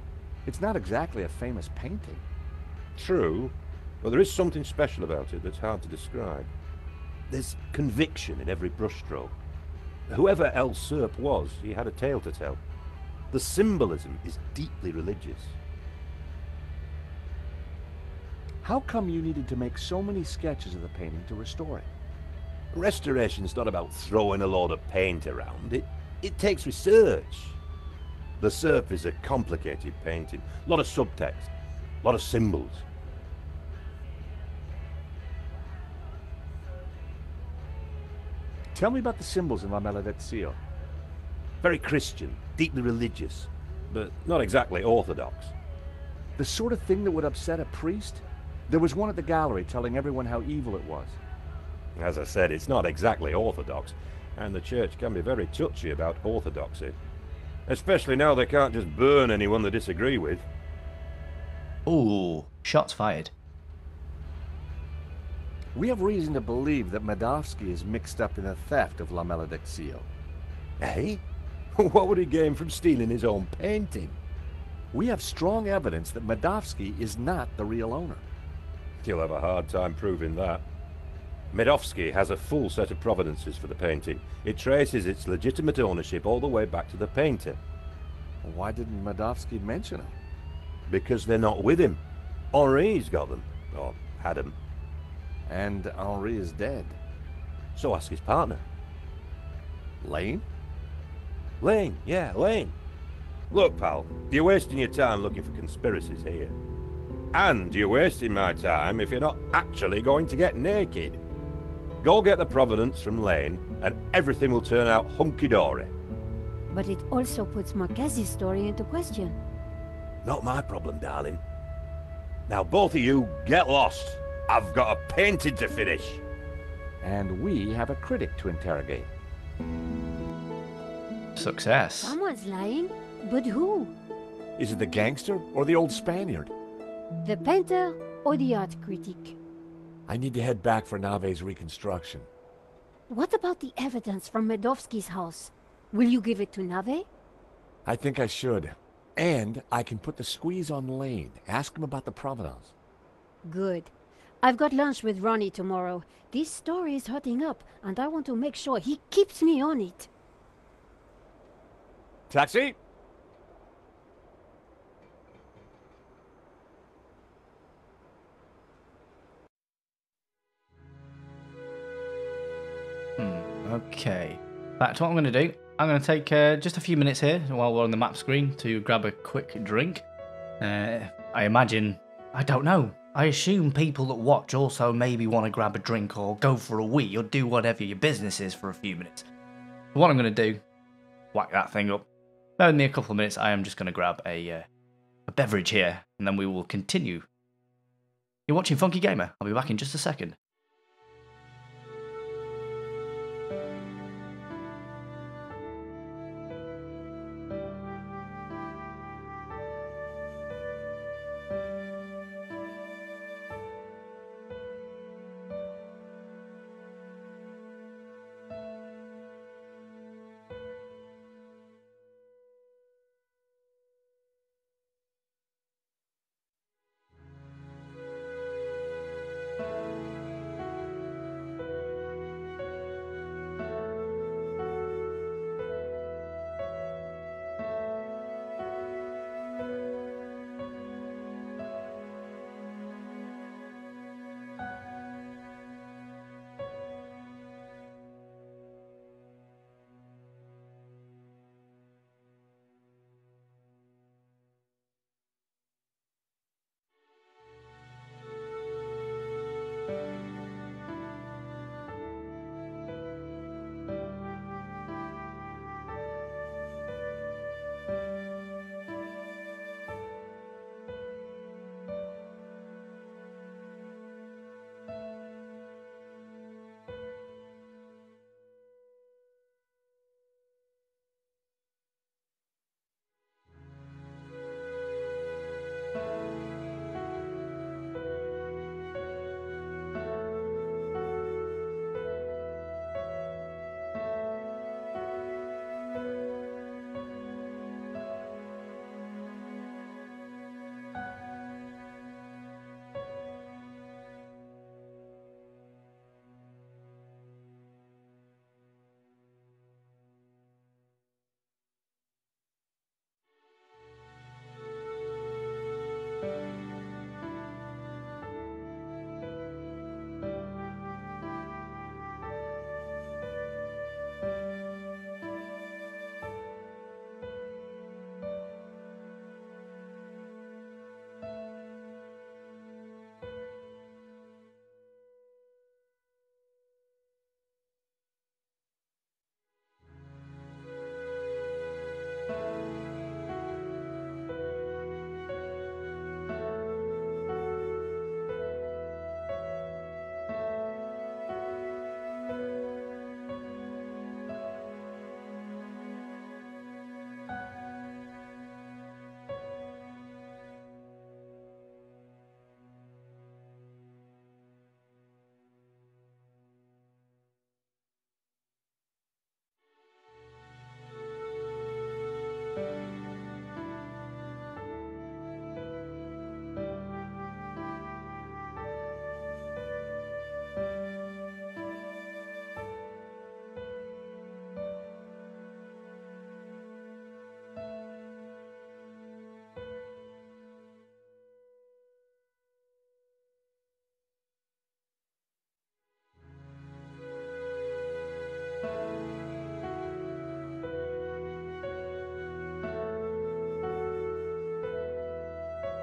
F: It's not exactly a famous painting.
G: True, but there is something special about it that's hard to describe. There's conviction in every brushstroke. Whoever El Serp was, he had a tale to tell. The symbolism is deeply religious.
F: How come you needed to make so many sketches of the painting to restore it?
G: Restoration's not about throwing a load of paint around. It takes research. The Serp is a complicated painting. A lot of subtext, a lot of symbols.
F: Tell me about the symbols in La Malediccio.
G: Very Christian, deeply religious, but not exactly orthodox.
F: The sort of thing that would upset a priest? There was one at the gallery telling everyone how evil it was.
G: As I said, it's not exactly orthodox, and the church can be very touchy about orthodoxy. Especially now they can't just burn anyone they disagree with.
A: Ooh, shots fired.
F: We have reason to believe that Medovsky is mixed up in the theft of La Malediccio.
G: Eh? What would he gain from stealing his own painting?
F: We have strong evidence that Medovsky is not the real owner.
G: You'll have a hard time proving that. Medovsky has a full set of provenances for the painting. It traces its legitimate ownership all the way back to the painter.
F: Why didn't Medovsky mention them?
G: Because they're not with him. Henri's got them, or had them.
F: And Henri is dead.
G: So ask his partner.
F: Lane?
G: Lane, yeah, Lane. Look, pal, you're wasting your time looking for conspiracies here. And you're wasting my time if you're not actually going to get naked. Go get the provenance from Lane, and everything will turn out hunky-dory.
B: But it also puts Marquez's story into question.
G: Not my problem, darling. Now both of you, get lost. I've got a painting to finish.
F: And we have a critic to interrogate.
A: Success.
B: Someone's lying, but who?
F: Is it the gangster or the old Spaniard?
B: The painter or the art critic?
F: I need to head back for Nave's reconstruction.
B: What about the evidence from Medovsky's house? Will you give it to Nave?
F: I think I should. And I can put the squeeze on Lane. Ask him about the provenance.
B: Good. I've got lunch with Ronnie tomorrow. This story is hotting up, and I want to make sure he keeps me on it.
F: Taxi!
A: Okay. Back to what I'm going to do. I'm going to take just a few minutes here while we're on the map screen to grab a quick drink. I imagine, I don't know. I assume people that watch also maybe want to grab a drink or go for a wee or do whatever your business is for a few minutes. What I'm going to do, whack that thing up. Bear with me a couple of minutes. I am just going to grab a beverage here and then we will continue. You're watching Funky Gamer. I'll be back in just a second.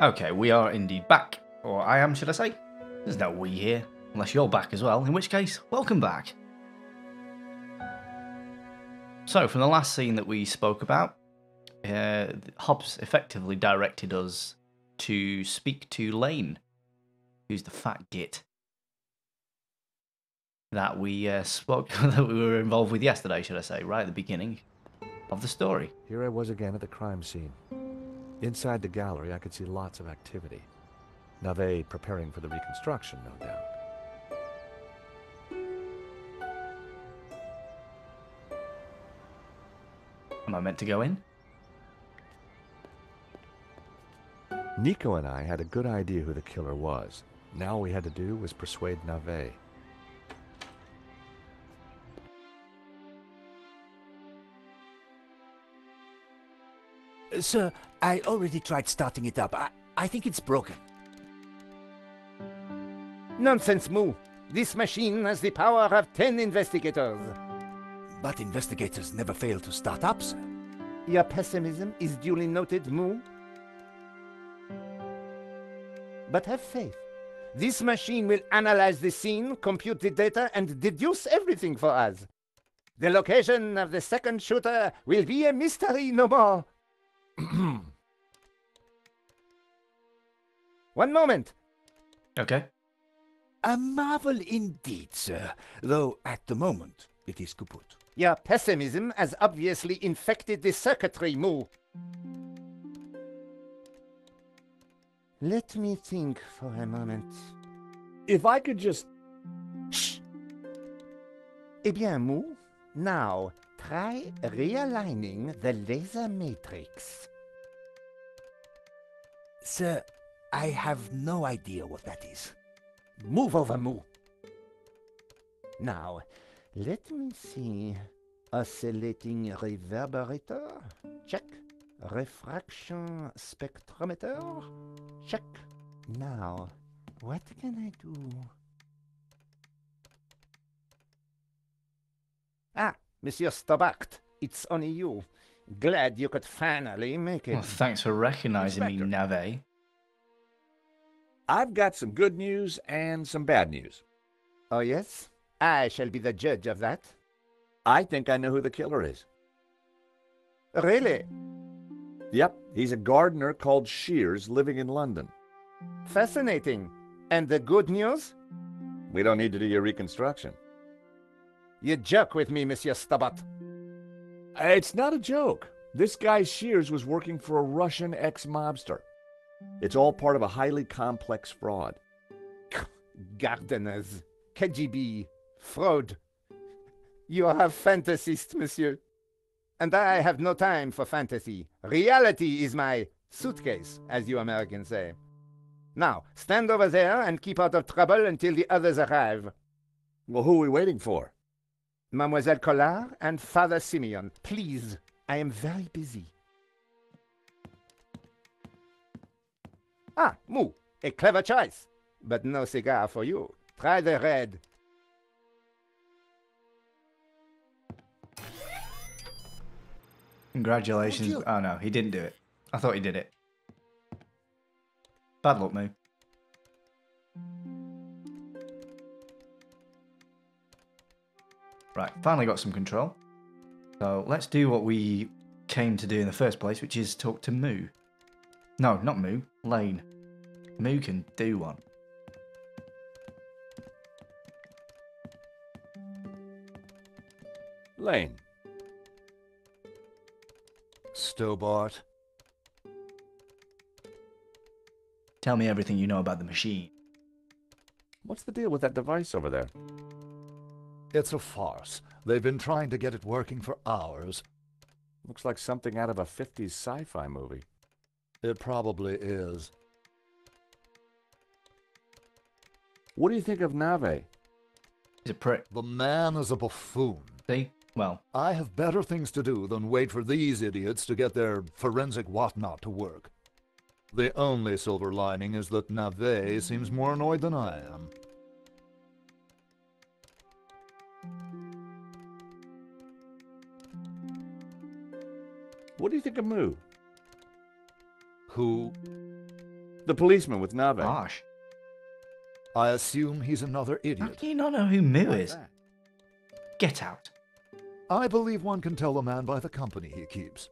A: Okay, we are indeed back. Or I am, should I say? There's no we here. Unless you're back as well, in which case, welcome back. So, from the last scene that we spoke about, Hobbs effectively directed us to speak to Lane, who's the fat git that we that we were involved with yesterday, should I say, right at the beginning of the story.
F: Here I was again at the crime scene. Inside the gallery, I could see lots of activity. Nave preparing for the reconstruction, no doubt.
A: Am I meant to go in?
F: Nico and I had a good idea who the killer was. Now all we had to do was persuade Nave.
J: Sir, I already tried starting it up. I think it's broken.
E: Nonsense, Moo. This machine has the power of 10 investigators.
J: But investigators never fail to start up, sir.
E: Your pessimism is duly noted, Moo. But have faith. This machine will analyze the scene, compute the data, and deduce everything for us. The location of the second shooter will be a mystery no more. One moment.
A: Okay.
J: A marvel indeed, sir. Though at the moment it is kaput.
E: Your pessimism has obviously infected the circuitry, Moo. Let me think for a moment.
F: If I could just...
E: Shh! Eh bien, Moo, now try realigning the laser matrix.
J: Sir, I have no idea what that is.
E: Move over, Moo. Now, let me see. Oscillating reverberator? Check. Refraction spectrometer? Check. Now, what can I do? Ah, Monsieur Stobart, it's only you. Glad you could finally make it.
A: Well, thanks for recognizing me,
D: Inspector.
A: Nave.
D: I've got some good news and some bad news.
E: Oh, yes? I shall be the judge of that.
D: I think I know who the killer is.
E: Really?
D: Yep, he's a gardener called Shears living in London.
E: Fascinating. And the good news?
D: We don't need to do your reconstruction.
E: You joke with me, Monsieur Stobart.
F: It's not a joke. This guy Shears was working for a Russian ex-mobster.
D: It's all part of a highly complex fraud.
E: Gardeners, KGB, fraud. You are a fantasist, monsieur. And I have no time for fantasy. Reality is my suitcase, as you Americans say. Now, stand over there and keep out of trouble until the others arrive.
D: Well, who are we waiting for?
E: Mademoiselle Collard and Father Simeon, please. I am very busy. Ah, Moo, a clever choice. But no cigar for you. Try the red.
A: Congratulations. Oh no, he didn't do it. I thought he did it. Bad luck, Moo. Right, finally got some control. So let's do what we came to do in the first place, which is talk to Moo. No, not Moo, Lane. Moo can do one.
D: Lane.
C: Stobart.
A: Tell me everything you know about the machine.
D: What's the deal with that device over there?
C: It's a farce. They've been trying to get it working for hours.
D: Looks like something out of a 50s sci-fi movie.
C: It probably is.
D: What do you think of Nave?
A: He's a prick.
C: The man is a buffoon.
A: See? Well,
C: I have better things to do than wait for these idiots to get their forensic whatnot to work. The only silver lining is that Nave seems more annoyed than I am.
D: What do you think of Moo?
C: Who?
D: The policeman with Nave.
A: Harsh.
C: I assume he's another
A: How
C: idiot.
A: can you not know who Moo
D: Like
A: is?
D: that.
A: Get out.
C: I believe one can tell a man by the company he keeps.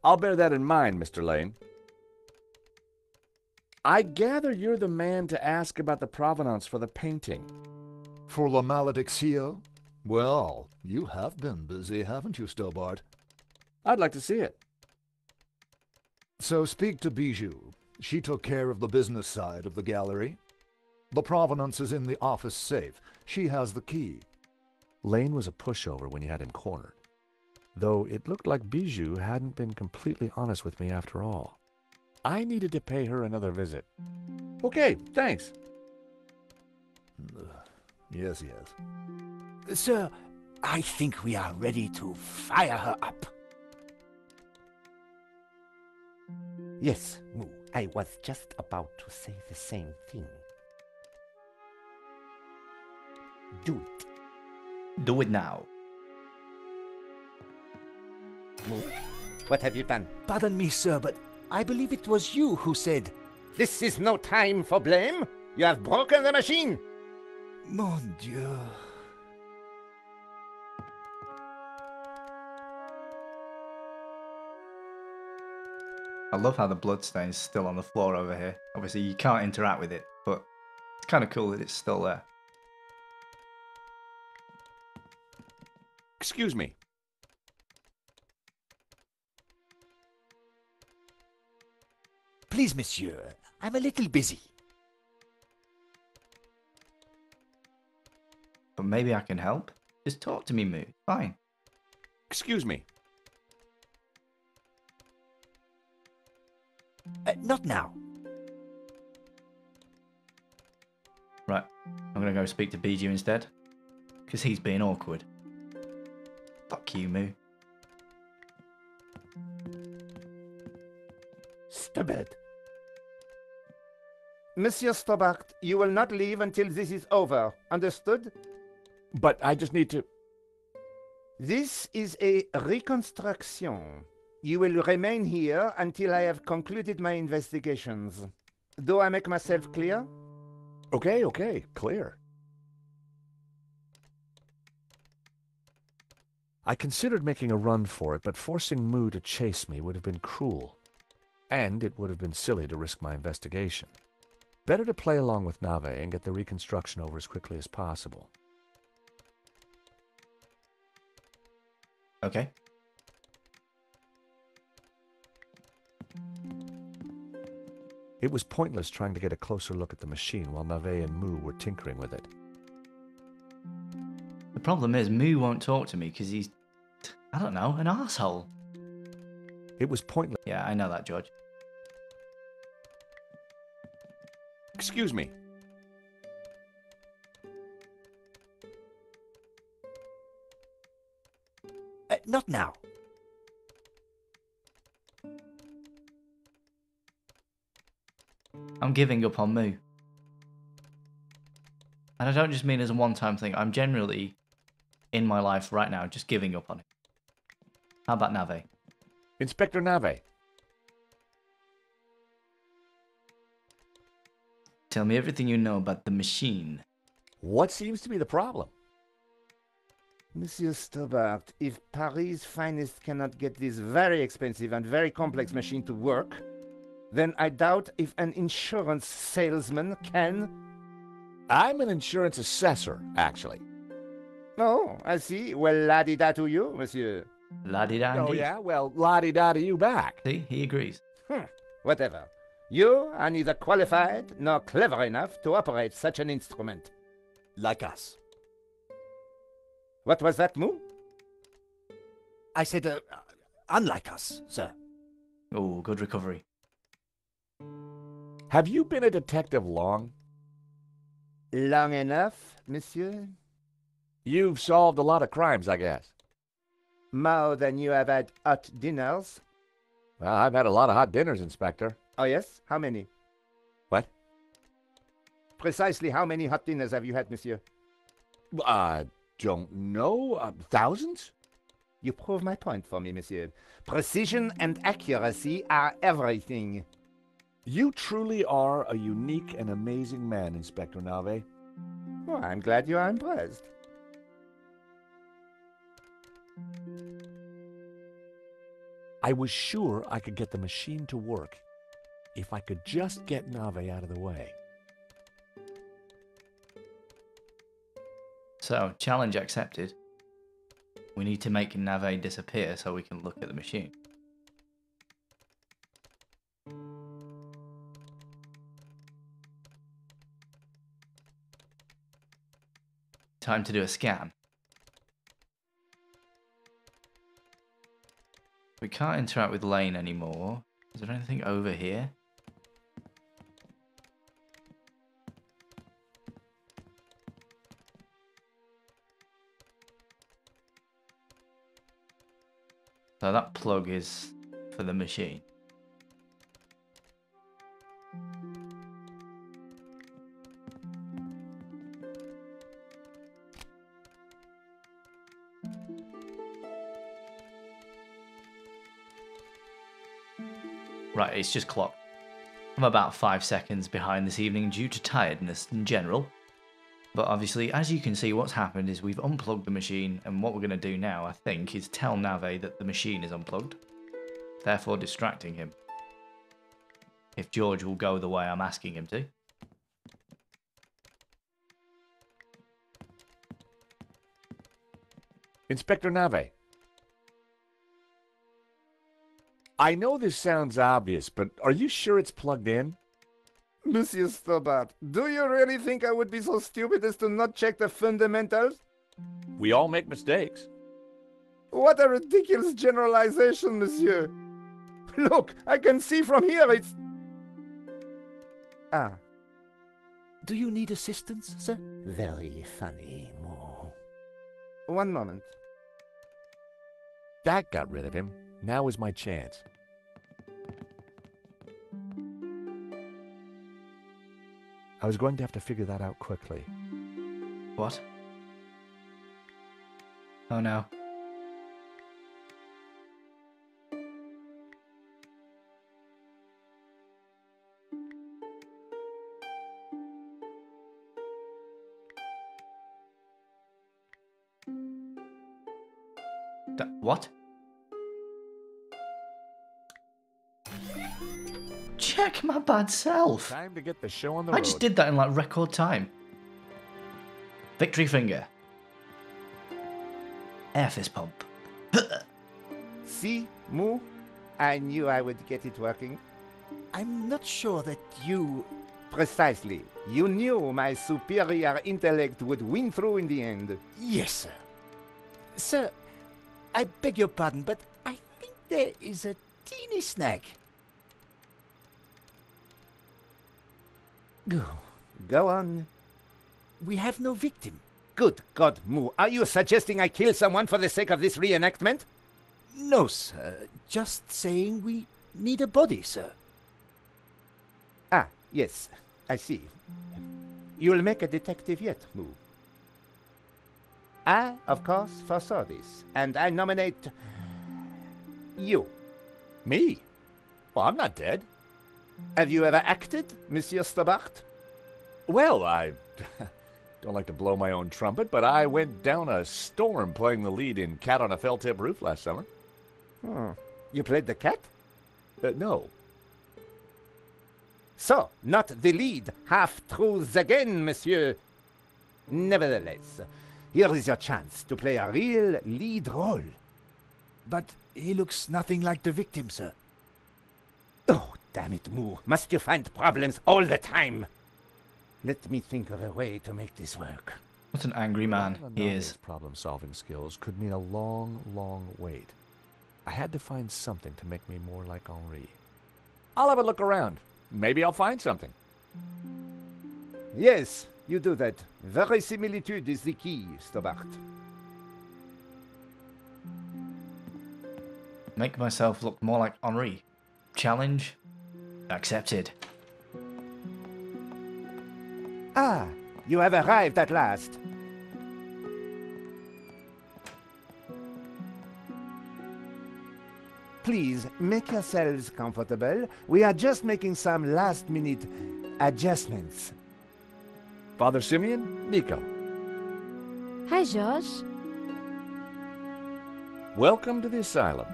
D: I'll bear that in mind, Mr. Lane. I gather you're the man to ask about the provenance for the painting.
C: For La Maledictio? Well, you have been busy, haven't you, Stobart?
D: I'd like to see it.
C: So speak to Bijou. She took care of the business side of the gallery. The provenance is in the office safe. She has the key.
F: Lane was a pushover when you had him cornered, though it looked like Bijou hadn't been completely honest with me after all. I needed to pay her another visit.
D: Okay, thanks.
C: Yes, yes.
J: Sir, I think we are ready to fire her up.
E: Yes, Moo, I was just about to say the same thing. Do it.
A: Do it now.
E: Moo, what have you done?
J: Pardon me, sir, but I believe it was you who said,
E: This is no time for blame. You have broken the machine.
J: Mon Dieu.
A: I love how the bloodstain's still on the floor over here. Obviously, you can't interact with it, but it's kind of cool that it's still there.
D: Excuse me.
J: Please, monsieur, I'm a little busy.
A: But maybe I can help. Just talk to me, Moo. Fine.
D: Excuse me.
J: Not now.
A: Right. I'm going to go speak to Bijou instead. Because he's being awkward. Fuck you, Moo.
E: Stubborn. Monsieur Stobart, you will not leave until this is over. Understood?
D: But I just need to...
E: This is a reconstruction. You will remain here until I have concluded my investigations. Do I make myself clear?
F: Okay, clear. I considered making a run for it, but forcing Moo to chase me would have been cruel. And it would have been silly to risk my investigation. Better to play along with Nave and get the reconstruction over as quickly as possible.
A: Okay.
F: It was pointless trying to get a closer look at the machine while Nave and Moo were tinkering with it.
A: The problem is, Moo won't talk to me because he's, I don't know, an arsehole.
F: It was pointless.
A: Yeah, I know that, George.
D: Excuse me.
J: Not now.
A: I'm giving up on Moo. And I don't just mean as a one-time thing. I'm generally, in my life right now, just giving up on it. How about Nave?
D: Inspector Nave.
A: Tell me everything you know about the machine.
D: What seems to be the problem?
E: Monsieur Stobart, if Paris' finest cannot get this very expensive and very complex machine to work, then I doubt if an insurance salesman can.
D: I'm an insurance assessor, actually.
E: Oh, I see. Well, la-di-da to you, monsieur.
A: La-di-da
D: Oh,
A: indeed.
D: yeah? Well, la-di-da to you back.
A: See, he agrees.
E: Whatever. You are neither qualified nor clever enough to operate such an instrument.
J: Like us.
E: What was that, Moo?
J: I said, unlike us, sir.
A: Oh, good recovery.
D: Have you been a detective long?
E: Long enough, monsieur?
D: You've solved a lot of crimes, I guess.
E: More than you have had hot dinners.
D: Well, I've had a lot of hot dinners, Inspector.
E: Oh, yes? How many?
D: What?
E: Precisely how many hot dinners have you had, monsieur?
D: I don't know. Thousands?
E: You prove my point for me, monsieur. Precision and accuracy are everything.
F: You truly are a unique and amazing man, Inspector Nave.
J: Well, I'm glad you are impressed.
F: I was sure I could get the machine to work if I could just get Nave out of the way.
A: So, challenge accepted. We need to make Nave disappear so we can look at the machine. Time to do a scan. We can't interact with Lane anymore. Is there anything over here? So that plug is for the machine. Right, it's just clocked. I'm about 5 seconds behind this evening due to tiredness in general. But obviously, as you can see, what's happened is we've unplugged the machine, and what we're going to do now, I think, is tell Nave that the machine is unplugged, therefore distracting him. If George will go the way I'm asking him to.
F: Inspector Nave. I know this sounds obvious, but are you sure it's plugged in?
J: Monsieur Stobart, do you really think I would be so stupid as to not check the fundamentals?
F: We all make mistakes.
J: What a ridiculous generalization, monsieur. Look, I can see from here it's... Ah.
K: Do you need assistance, sir? Very funny, Mo.
J: One moment.
F: That got rid of him. Now is my chance. I was going to have to figure that out quickly.
A: What? Oh no. What? Check my bad self.
F: Time to get the show on the
A: I
F: road.
A: just did that in like record time. Victory finger. Air fist pump.
J: See, Moo? I knew I would get it working.
K: I'm not sure that you...
J: Precisely. You knew my superior intellect would win through in the end.
K: Yes, sir. Sir, I beg your pardon, but I think there is a teeny snag.
J: Go on.
K: We have no victim.
J: Good God, Moo. Are you suggesting I kill someone for the sake of this reenactment?
K: No, sir. Just saying we need a body, sir.
J: Ah, yes. I see. You'll make a detective yet, Moo. I, of course, foresaw this, and I nominate... you.
F: Me? Well, I'm not dead.
J: Have you ever acted, Monsieur Stobart?
F: Well, I don't like to blow my own trumpet, but I went down a storm playing the lead in Cat on a Felt-Tip Roof last summer.
J: You played the cat?
F: No.
J: So, not the lead. Half-truths again, monsieur. Nevertheless, here is your chance to play a real lead role.
K: But he looks nothing like the victim, sir.
J: Oh, damn it, Moo. Must you find problems all the time? Let me think of a way to make this work.
A: What an angry man he is.
F: Problem-solving skills could mean a long, long wait. I had to find something to make me more like Henri. I'll have a look around. Maybe I'll find something.
J: Yes, you do that. Verisimilitude is the key, Stobart.
A: Make myself look more like Henri. Challenge accepted.
J: Ah, you have arrived at last. Please, make yourselves comfortable. We are just making some last-minute adjustments.
F: Father Simeon, Nico.
B: Hi, George.
F: Welcome to the asylum.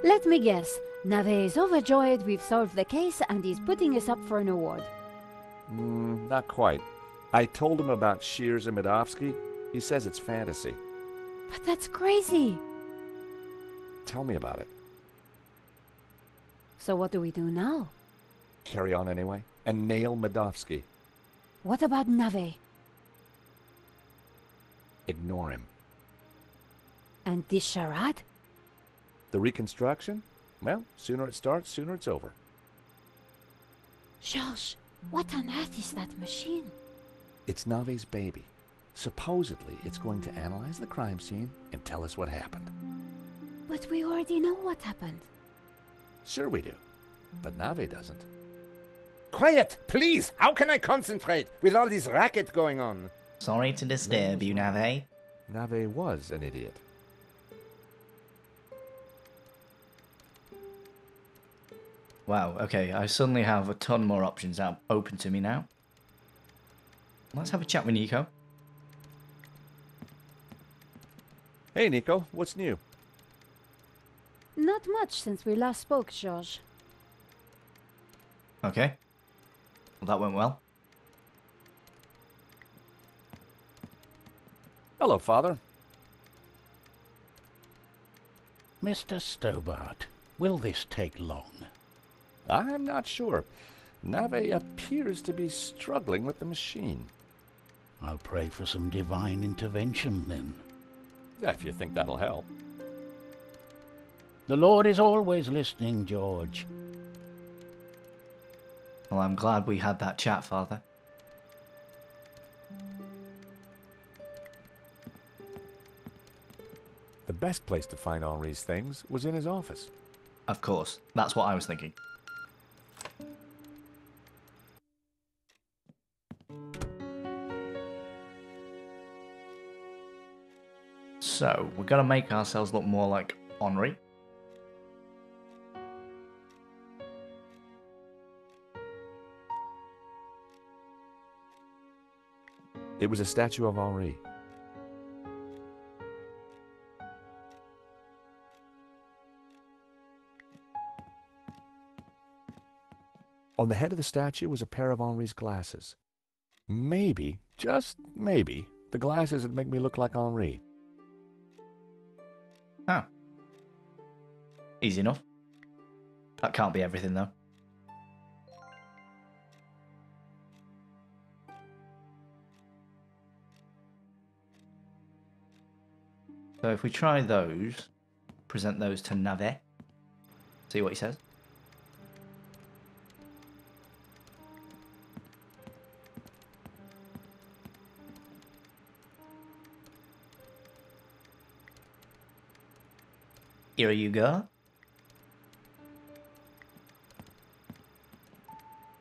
B: Let me guess. Nave is overjoyed we've solved the case and he's putting us up for an award.
F: Not quite. I told him about Shears and Medovsky. He says it's fantasy.
B: But that's crazy.
F: Tell me about it.
B: So what do we do now?
F: Carry on anyway, and nail Medovsky.
B: What about Nave?
F: Ignore him.
B: And this charade?
F: The reconstruction? Well, sooner it starts, sooner it's over.
B: George, what on earth is that machine?
F: It's Nave's baby. Supposedly, it's going to analyze the crime scene and tell us what happened.
B: But we already know what happened.
F: Sure we do, but Nave doesn't.
J: Quiet, please! How can I concentrate with all this racket going on?
A: Sorry to disturb you, Nave.
F: Nave was an idiot.
A: Wow, okay, I suddenly have a ton more options out open to me now. Let's have a chat with Nico.
F: Hey, Nico, what's new?
B: Not much since we last spoke, George.
A: Okay. Well, that went well.
F: Hello, Father.
L: Mr. Stobart, will this take long?
F: I'm not sure. Nave appears to be struggling with the machine.
L: I'll pray for some divine intervention, then.
F: If you think that'll help.
L: The Lord is always listening, George.
A: Well, I'm glad we had that chat, Father.
F: The best place to find Henri's things was in his office.
A: Of course, that's what I was thinking. So, we're going to make ourselves look more like Henri.
F: It was a statue of Henri. On the head of the statue was a pair of Henri's glasses. Maybe, just maybe, the glasses would make me look like Henri.
A: Oh. Easy enough. That can't be everything, though. So if we try those, present those to Nave, see what he says. Here you go.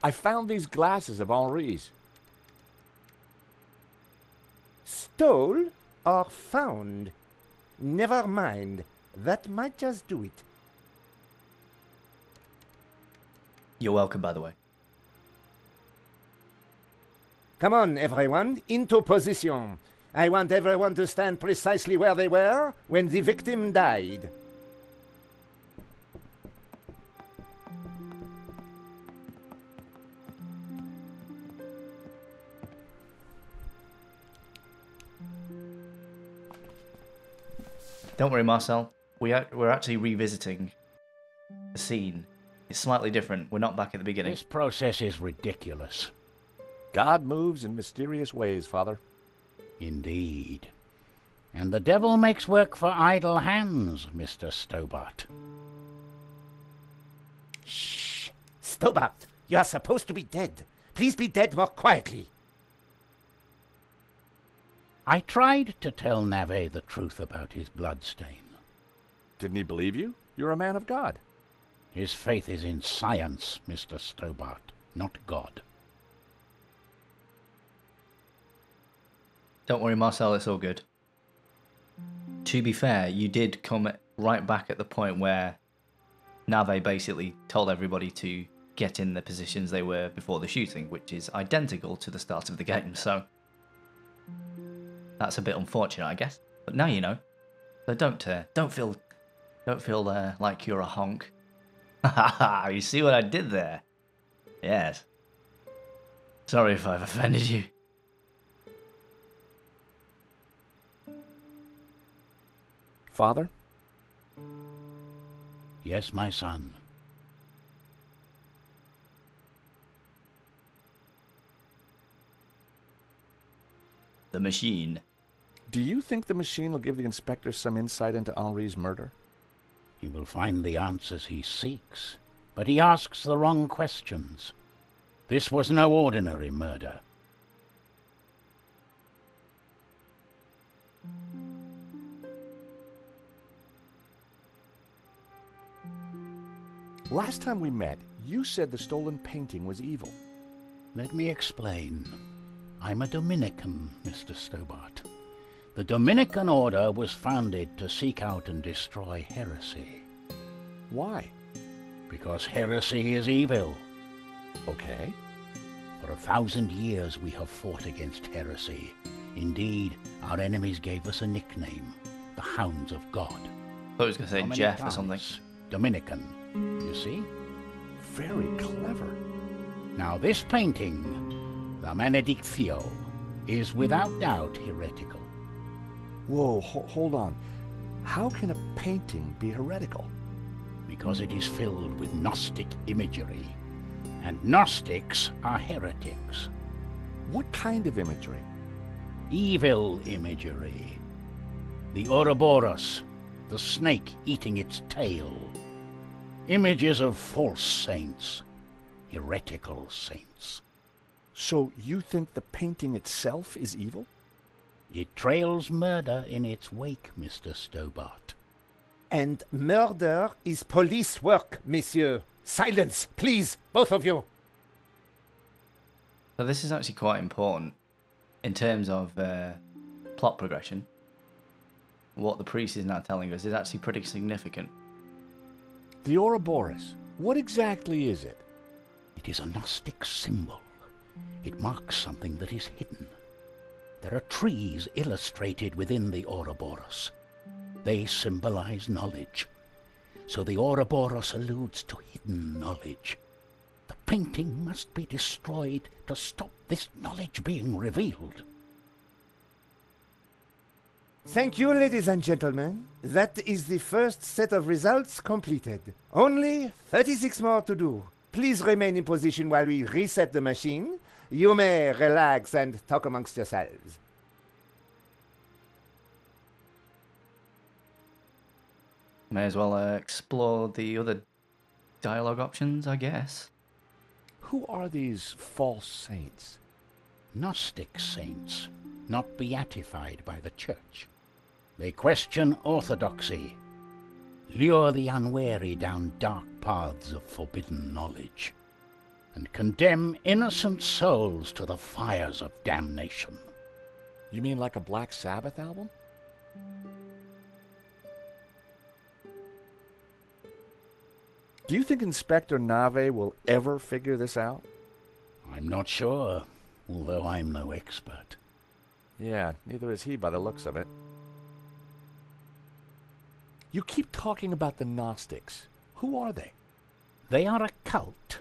F: I found these glasses of Henri's.
J: Stole or found? Never mind. That might just do it.
A: You're welcome, by the way.
J: Come on, everyone, into position. I want everyone to stand precisely where they were when the victim died.
A: Don't worry, Marcel. We're actually revisiting the scene. It's slightly different. We're not back at the beginning.
L: This process is ridiculous.
F: God moves in mysterious ways, Father.
L: Indeed. And the devil makes work for idle hands, Mr. Stobart.
J: Shh! Stobart, you are supposed to be dead. Please be dead more quietly.
L: I tried to tell Nave the truth about his bloodstain.
F: Didn't he believe you? You're a man of God.
L: His faith is in science, Mr. Stobart, not God.
A: Don't worry, Marcel, it's all good. To be fair, you did come right back at the point where Nave basically told everybody to get in the positions they were before the shooting, which is identical to the start of the game. So that's a bit unfortunate, I guess. But now you know. So don't feel like you're a honk. You see what I did there? Yes. Sorry if I've offended you.
F: Father?
L: Yes, my son.
A: The machine.
F: Do you think the machine will give the inspector some insight into Henri's murder?
L: He will find the answers he seeks, but he asks the wrong questions. This was no ordinary murder.
F: Last time we met, you said the stolen painting was evil.
L: Let me explain. I'm a Dominican, Mr. Stobart. The Dominican order was founded to seek out and destroy heresy.
F: Why?
L: Because heresy is evil.
F: Okay.
L: For 1,000 years we have fought against heresy. Indeed, our enemies gave us a nickname, the Hounds of God.
A: I was going to say Jeff or something.
L: Dominican, you see?
F: Very clever.
L: Now this painting, the Benedictio, is without doubt heretical.
F: Whoa, hold on. How can a painting be heretical?
L: Because it is filled with Gnostic imagery. And Gnostics are heretics.
F: What kind of imagery?
L: Evil imagery. The Ouroboros, the snake eating its tail. Images of false saints, heretical saints.
F: So you think the painting itself is evil?
L: It trails murder in its wake, Mr. Stobart.
J: And murder is police work, monsieur. Silence, please, both of you.
A: So this is actually quite important in terms of plot progression. What the priest is now telling us is actually pretty significant.
F: The Ouroboros, what exactly is it?
L: It is a Gnostic symbol. It marks something that is hidden. There are trees illustrated within the Ouroboros. They symbolize knowledge. So the Ouroboros alludes to hidden knowledge. The painting must be destroyed to stop this knowledge being revealed.
J: Thank you, ladies and gentlemen. That is the first set of results completed. Only 36 more to do. Please remain in position while we reset the machine. You may relax and talk amongst yourselves.
A: May as well explore the other dialogue options, I guess.
F: Who are these false saints?
L: Gnostic saints, not beatified by the Church. They question orthodoxy, lure the unwary down dark paths of forbidden knowledge, and condemn innocent souls to the fires of damnation.
F: You mean like a Black Sabbath album? Do you think Inspector Nave will ever figure this out?
L: I'm not sure, although I'm no expert.
F: Yeah, neither is he by the looks of it. You keep talking about the Gnostics. Who are they?
L: They are a cult,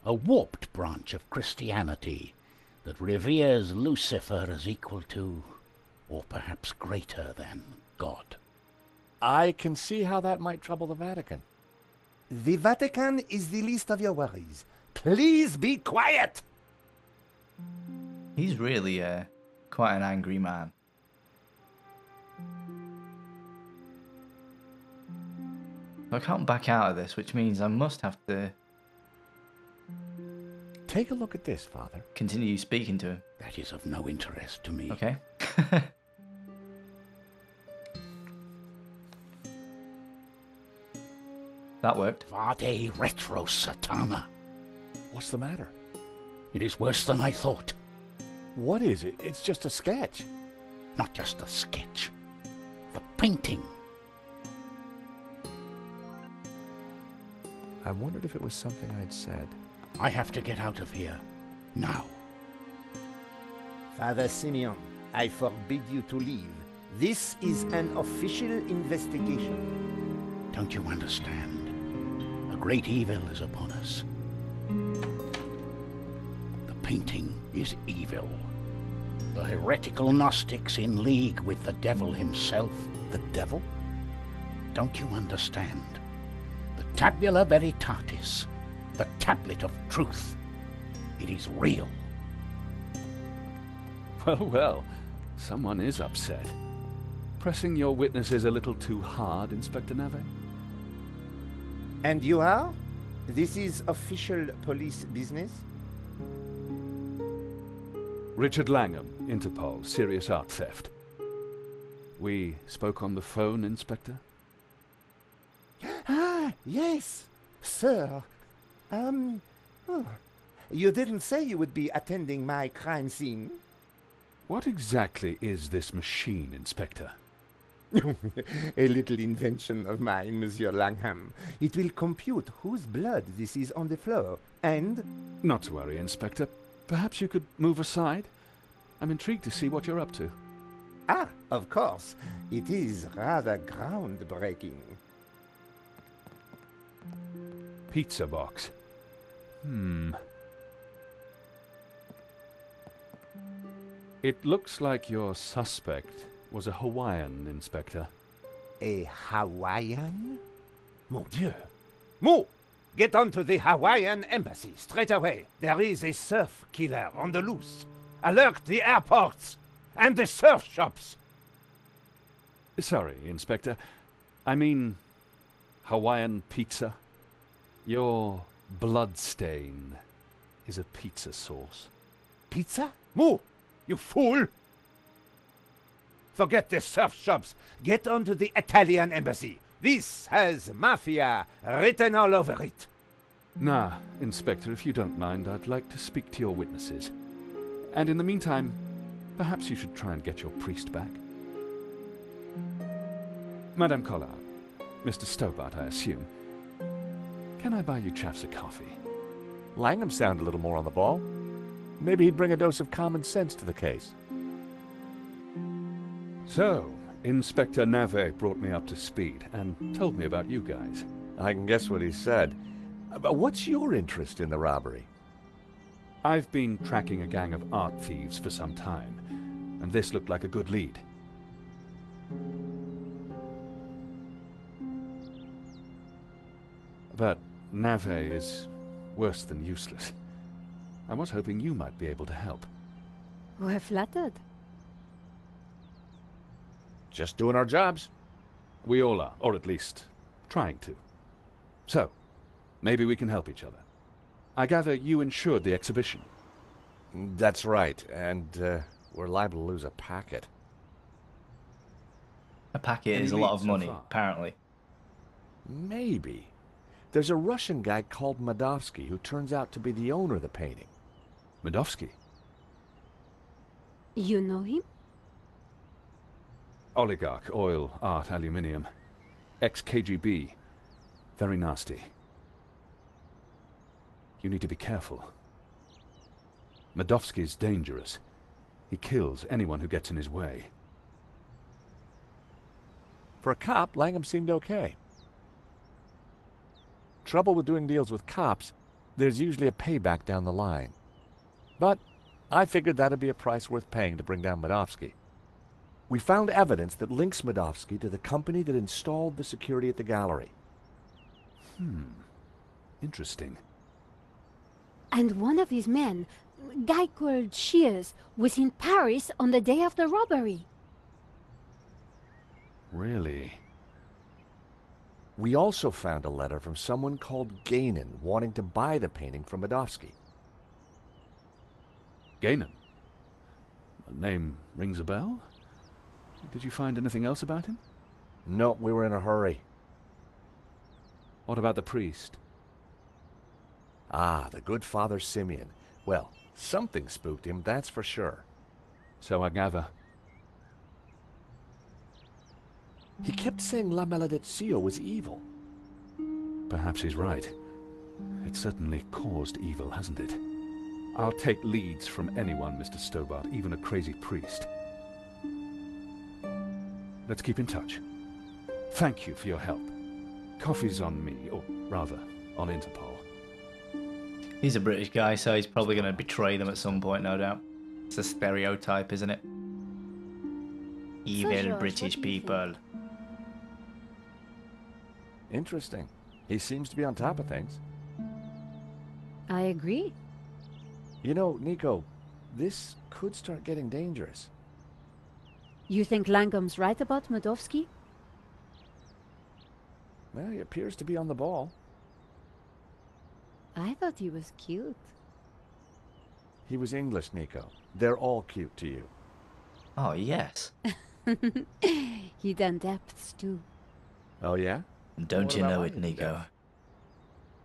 L: a warped branch of Christianity that reveres Lucifer as equal to, or perhaps greater than, God.
F: I can see how that might trouble the Vatican.
J: The Vatican is the least of your worries. Please be quiet!
A: He's really quite an angry man. I can't back out of this, which means I must have to...
F: Take a look at this, Father.
A: Continue speaking to him.
L: That is of no interest to me.
A: Okay. That worked.
L: Vade retro satana.
F: What's the matter?
L: It is worse than I thought.
F: What is it? It's just a sketch.
L: Not just a sketch. The painting.
F: I wondered if it was something I'd said.
L: I have to get out of here. Now.
J: Father Simeon, I forbid you to leave. This is an official investigation.
L: Don't you understand? A great evil is upon us. The painting is evil. The heretical Gnostics in league with the devil himself.
F: The devil?
L: Don't you understand? The Tabula Veritatis. The tablet of truth. It is real.
F: Well, well. Someone is upset. Pressing your witnesses a little too hard, Inspector Nave?
J: And you are? This is official police business?
F: Richard Langham, Interpol, serious art theft. We spoke on the phone, Inspector?
J: Ah, yes, sir. Oh. You didn't say you would be attending my crime scene.
F: What exactly is this machine, Inspector?
J: A little invention of mine, Monsieur Langham. It will compute whose blood this is on the floor, and...
F: Not to worry, Inspector. Perhaps you could move aside? I'm intrigued to see what you're up to.
J: Ah, of course. It is rather groundbreaking.
F: Pizza box. It looks like your suspect was a Hawaiian, Inspector.
J: A Hawaiian? Mon Dieu! Mo! Get on to the Hawaiian embassy straight away. There is a surf killer on the loose. Alert the airports and the surf shops.
F: Sorry, Inspector. I mean, Hawaiian pizza. Your bloodstain is a pizza sauce.
J: Pizza? Mo! You fool! Forget the surf shops. Get on to the Italian embassy. This has mafia written all over it.
F: Nah, Inspector, if you don't mind, I'd like to speak to your witnesses. And in the meantime, perhaps you should try and get your priest back. Madame Collard, Mr. Stobart, I assume. Can I buy you chaps a coffee?
D: Langham sounded a little more on the ball. Maybe he'd bring a dose of common sense to the case.
F: So, Inspector Nave brought me up to speed and told me about you guys.
D: I can guess what he said. But what's your interest in the robbery?
F: I've been tracking a gang of art thieves for some time, and this looked like a good lead. But Nave is worse than useless. I was hoping you might be able to help.
B: We're flattered.
D: Just doing our jobs.
F: We all are, or at least trying to. So, maybe we can help each other. I gather you insured the exhibition.
D: That's right, and we're liable to lose a packet.
A: A packet is a lot of money, apparently.
D: Maybe. There's a Russian guy called Madovsky who turns out to be the owner of the painting.
F: Madovsky?
B: You know him?
F: Oligarch, oil, art, aluminium. Ex-KGB. Very nasty. You need to be careful. Madovsky's dangerous. He kills anyone who gets in his way.
D: For a cop, Langham seemed okay. Trouble with doing deals with cops, there's usually a payback down the line. But I figured that'd be a price worth paying to bring down Madovsky. We found evidence that links Madovsky to the company that installed the security at the gallery.
F: Interesting.
B: And one of his men, a guy called Shears, was in Paris on the day of the robbery.
F: Really?
D: We also found a letter from someone called Gainan wanting to buy the painting from Madovsky.
F: Gainan? The name rings a bell? Did you find anything else about him?
D: No, we were in a hurry.
F: What about the priest?
D: Ah, the good Father Simeon. Well, something spooked him, that's for sure.
F: So I gather.
D: He kept saying La Maledizio was evil.
F: Perhaps he's right. It certainly caused evil, hasn't it? I'll take leads from anyone, Mr. Stobart, even a crazy priest. Let's keep in touch. Thank you for your help. Coffee's on me, or rather, on Interpol.
A: He's a British guy, so he's probably going to betray them at some point, no doubt. It's a stereotype, isn't it? Evil
B: George,
A: British
B: what do you
A: people.
F: Interesting. He seems to be on top of things.
B: I agree.
F: You know, Nico, this could start getting dangerous.
B: You think Langham's right about Medovsky?
F: Well, he appears to be on the ball.
B: I thought he was cute.
F: He was English, Nico. They're all cute to you.
A: Oh, yes.
B: He done depths too.
F: Oh, yeah?
A: Don't
F: What
A: you
F: about
A: know
F: my
A: it, Nico?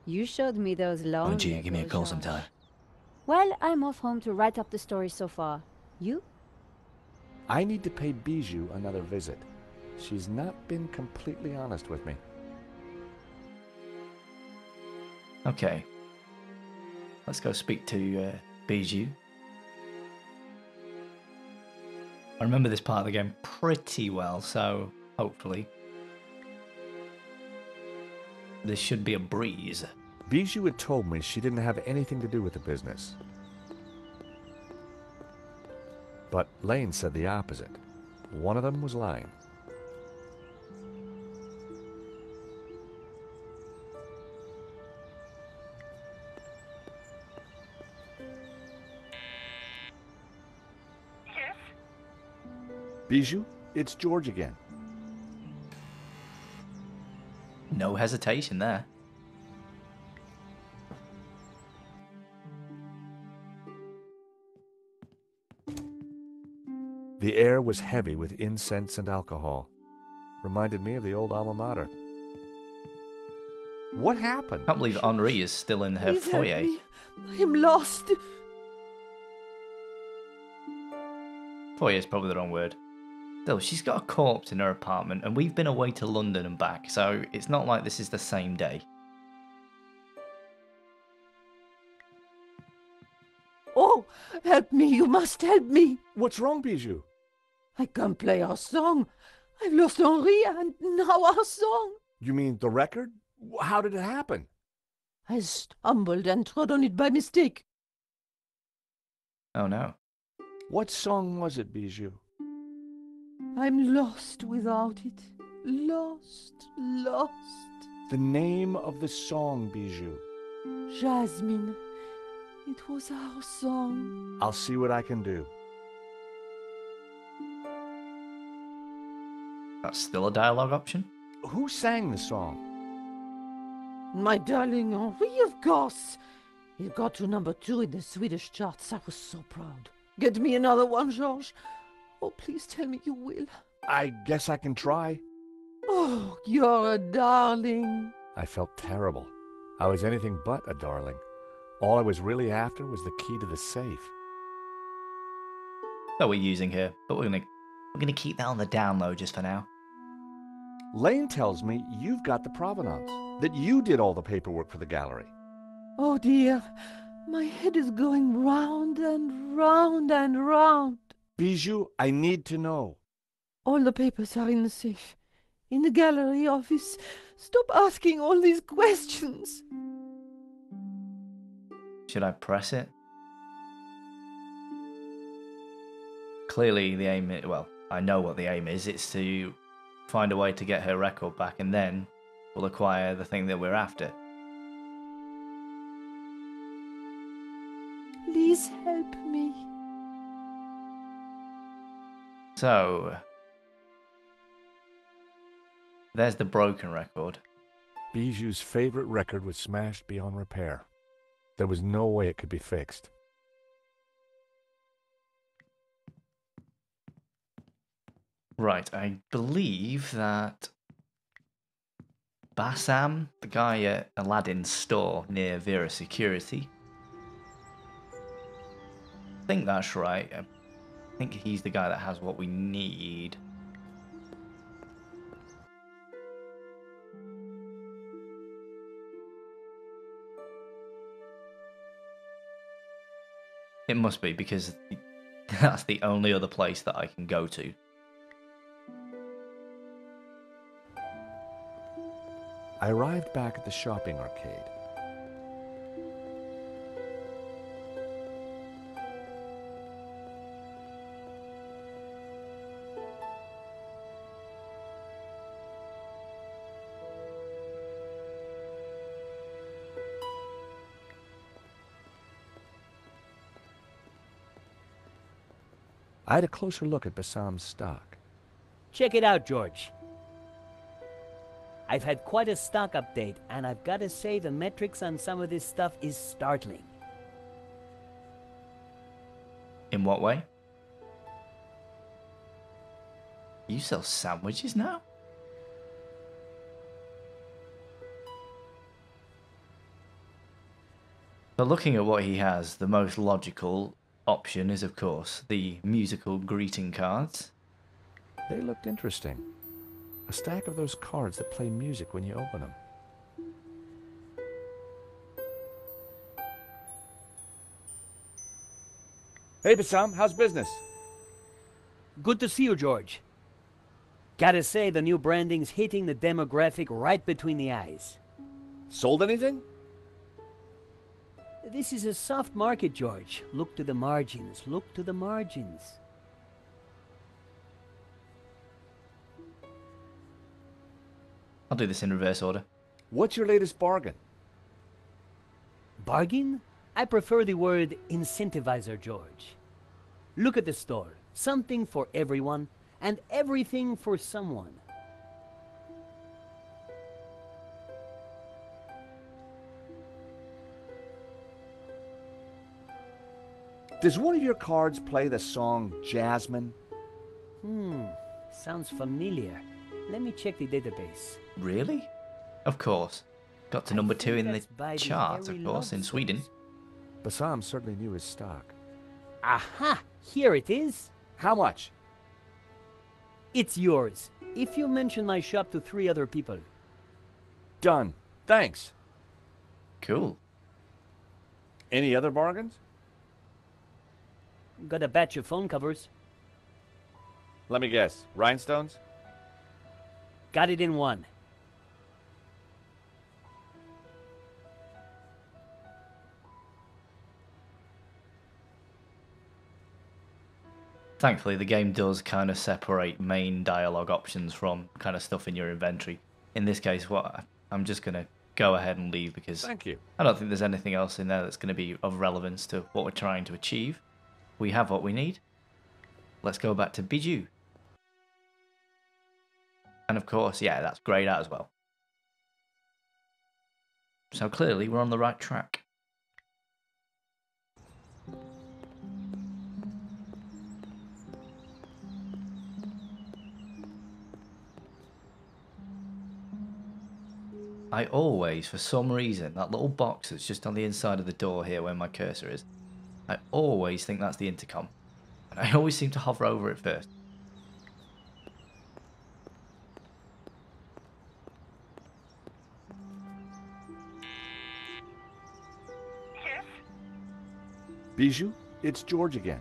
B: You showed me those long.
A: Why don't you give me a call
B: George.
A: sometime?
B: Well, I'm off home to write up the story so far. You?
F: I need to pay Bijou another visit. She's not been completely honest with me.
A: Okay. Let's go speak to Bijou. I remember this part of the game pretty well, so hopefully this should be a breeze.
F: Bijou had told me she didn't have anything to do with the business. But Lane said the opposite. One of them was lying.
H: Yes?
F: Bijou, it's George again.
A: No hesitation there.
F: The air was heavy with incense and alcohol. Reminded me of the old alma mater. What happened?
A: I can't believe Henri is still in her
I: Please help
A: foyer.
I: me. I'm lost.
A: Foyer is probably the wrong word. Still, she's got a corpse in her apartment, and we've been away to London and back, so it's not like this is the same day.
I: Oh, help me. You must help me.
F: What's wrong, Bijou?
I: I can't play our song. I've lost Henri and now our song.
F: You mean the record? How did it happen?
I: I stumbled and trod on it by mistake.
A: Oh no.
F: What song was it, Bijou?
I: I'm lost without it. Lost, lost.
F: The name of the song, Bijou.
I: Jasmine. It was our song.
F: I'll see what I can do.
A: That's still a dialogue option?
F: Who sang the song?
I: My darling Henri, of course. It got to #2 in the Swedish charts. I was so proud. Get me another one, Georges. Oh, please tell me you will.
F: I guess I can try.
I: Oh, you're a darling.
F: I felt terrible. I was anything but a darling. All I was really after was the key to the safe.
A: That we're using here, but we're gonna keep that on the down low just for now.
F: Lane tells me you've got the provenance, that you did all the paperwork for the gallery.
I: Oh, dear. My head is going round and round and round.
F: Bijou, I need to know.
I: All the papers are in the safe. In the gallery office. Stop asking all these questions.
A: Should I press it? Clearly the aim is, well, I know what the aim is. It's to find a way to get her record back, and then we'll acquire the thing that we're after.
I: Please help me.
A: So, there's the broken record.
F: Bijou's favorite record was smashed beyond repair. There was no way it could be fixed.
A: Right, I believe that Bassam, the guy at Aladdin's store near Vera Security, I think that's right. I think he's the guy that has what we need. It must be, because that's the only other place that I can go to.
F: I arrived back at the shopping arcade. I had a closer look at Bassam's stock.
M: Check it out, George. I've had quite a stock update, and I've got to say the metrics on some of this stuff is startling.
A: In what way? You sell sandwiches now? But looking at what he has, the most logical option is, of course, the musical greeting cards.
F: They looked interesting. A stack of those cards that play music when you open them. Hey, Bassam, how's business?
M: Good to see you, George. Gotta say, the new branding's hitting the demographic right between the eyes.
F: Sold anything?
M: This is a soft market, George. Look to the margins. Look to the margins.
A: I'll do this in reverse order.
F: What's your latest bargain?
M: Bargain? I prefer the word incentivizer, George. Look at the store. Something for everyone, and everything for someone.
F: Does one of your cards play the song Jasmine?
M: Sounds familiar. Let me check the database.
A: Really? Of course. Got to number 2 in the charts, of course, in Sweden.
F: Bassam certainly knew his stock.
M: Aha! Here it is.
F: How much?
M: It's yours, if you mention my shop to 3 other people.
F: Done. Thanks.
A: Cool.
F: Any other bargains?
M: Got a batch of phone covers.
F: Let me guess. Rhinestones?
M: Got it in 1.
A: Thankfully, the game does kind of separate main dialogue options from kind of stuff in your inventory. In this case, I'm just going to go ahead and leave because
F: Thank you.
A: I don't think there's anything else in there that's going to be of relevance to what we're trying to achieve. We have what we need. Let's go back to Bijou. And of course, yeah, that's grayed out as well. So clearly, we're on the right track. I always, for some reason, that little box that's just on the inside of the door here where my cursor is, I always think that's the intercom. And I always seem to hover over it first.
H: Yes?
F: Bijou, it's George again.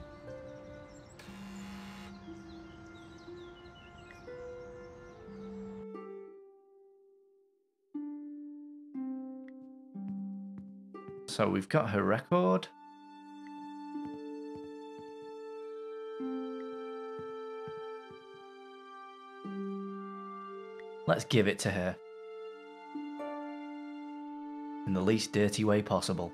A: So we've got her record. Let's give it to her. In the least dirty way possible.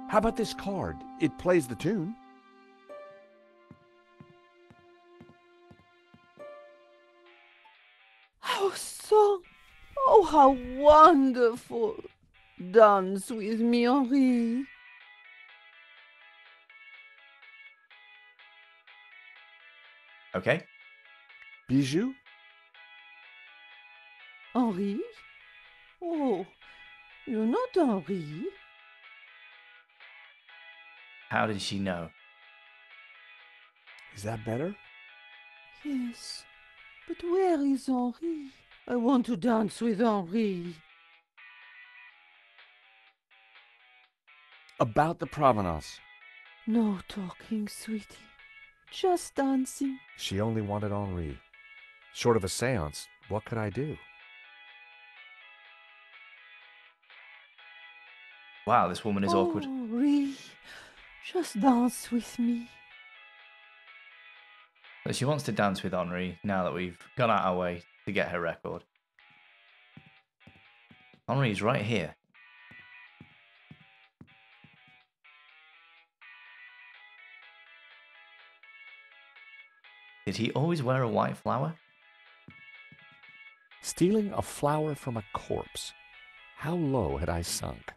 F: How about this card? It plays the tune.
B: Our song! Oh, how wonderful! Dance with me, Henri.
A: Okay.
F: Bijou?
B: Henri? Oh, you're not Henri.
A: How did she know?
F: Is that better?
B: Yes, but where is Henri? I want to dance with Henri.
D: About the provenance.
N: No talking, sweetie. Just dancing.
F: She only wanted Henri. Short of a seance, what could I do?
A: Wow, this woman is awkward.
N: Henri, just dance with me.
A: So she wants to dance with Henri now that we've gone out our way to get her record. Henri's right here. Did he always wear a white flower?
F: Stealing a flower from a corpse. How low had I sunk?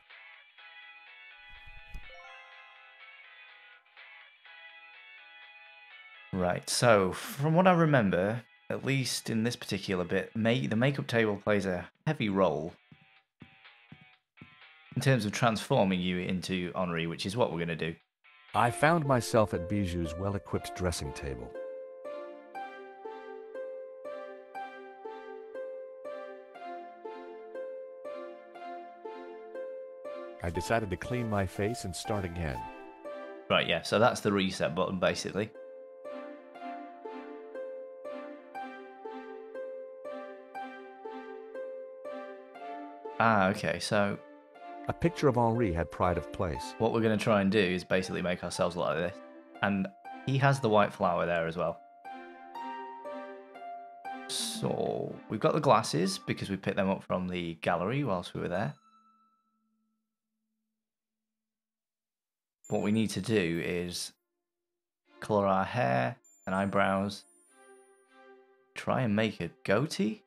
A: Right, so from what I remember, at least in this particular bit, the makeup table plays a heavy role in terms of transforming you into Henri, which is what we're going to do.
F: I found myself at Bijou's well-equipped dressing table. I decided to clean my face and start again.
A: Right, yeah, so that's the reset button, basically. Ah, okay, so...
F: A picture of Henri had pride of place.
A: What we're going to try and do is basically make ourselves look like this. And he has the white flower there as well. So, we've got the glasses, because we picked them up from the gallery whilst we were there. What we need to do is colour our hair and eyebrows. Try and make a goatee?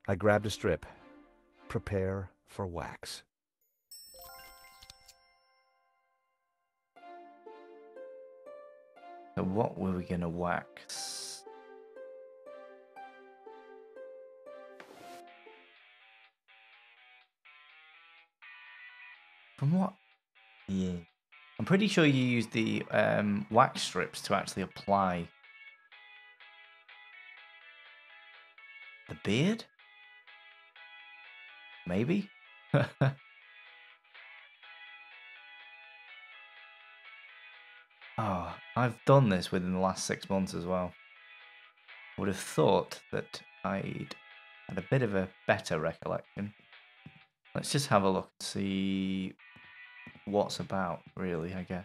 F: I grabbed a strip. Prepare for wax.
A: So what were we going to wax? From what? Yeah. I'm pretty sure you use the wax strips to actually apply the beard? Maybe? Oh, I've done this within the last 6 months as well. I would have thought that I'd had a bit of a better recollection. Let's just have a look and see what's about, really, I guess.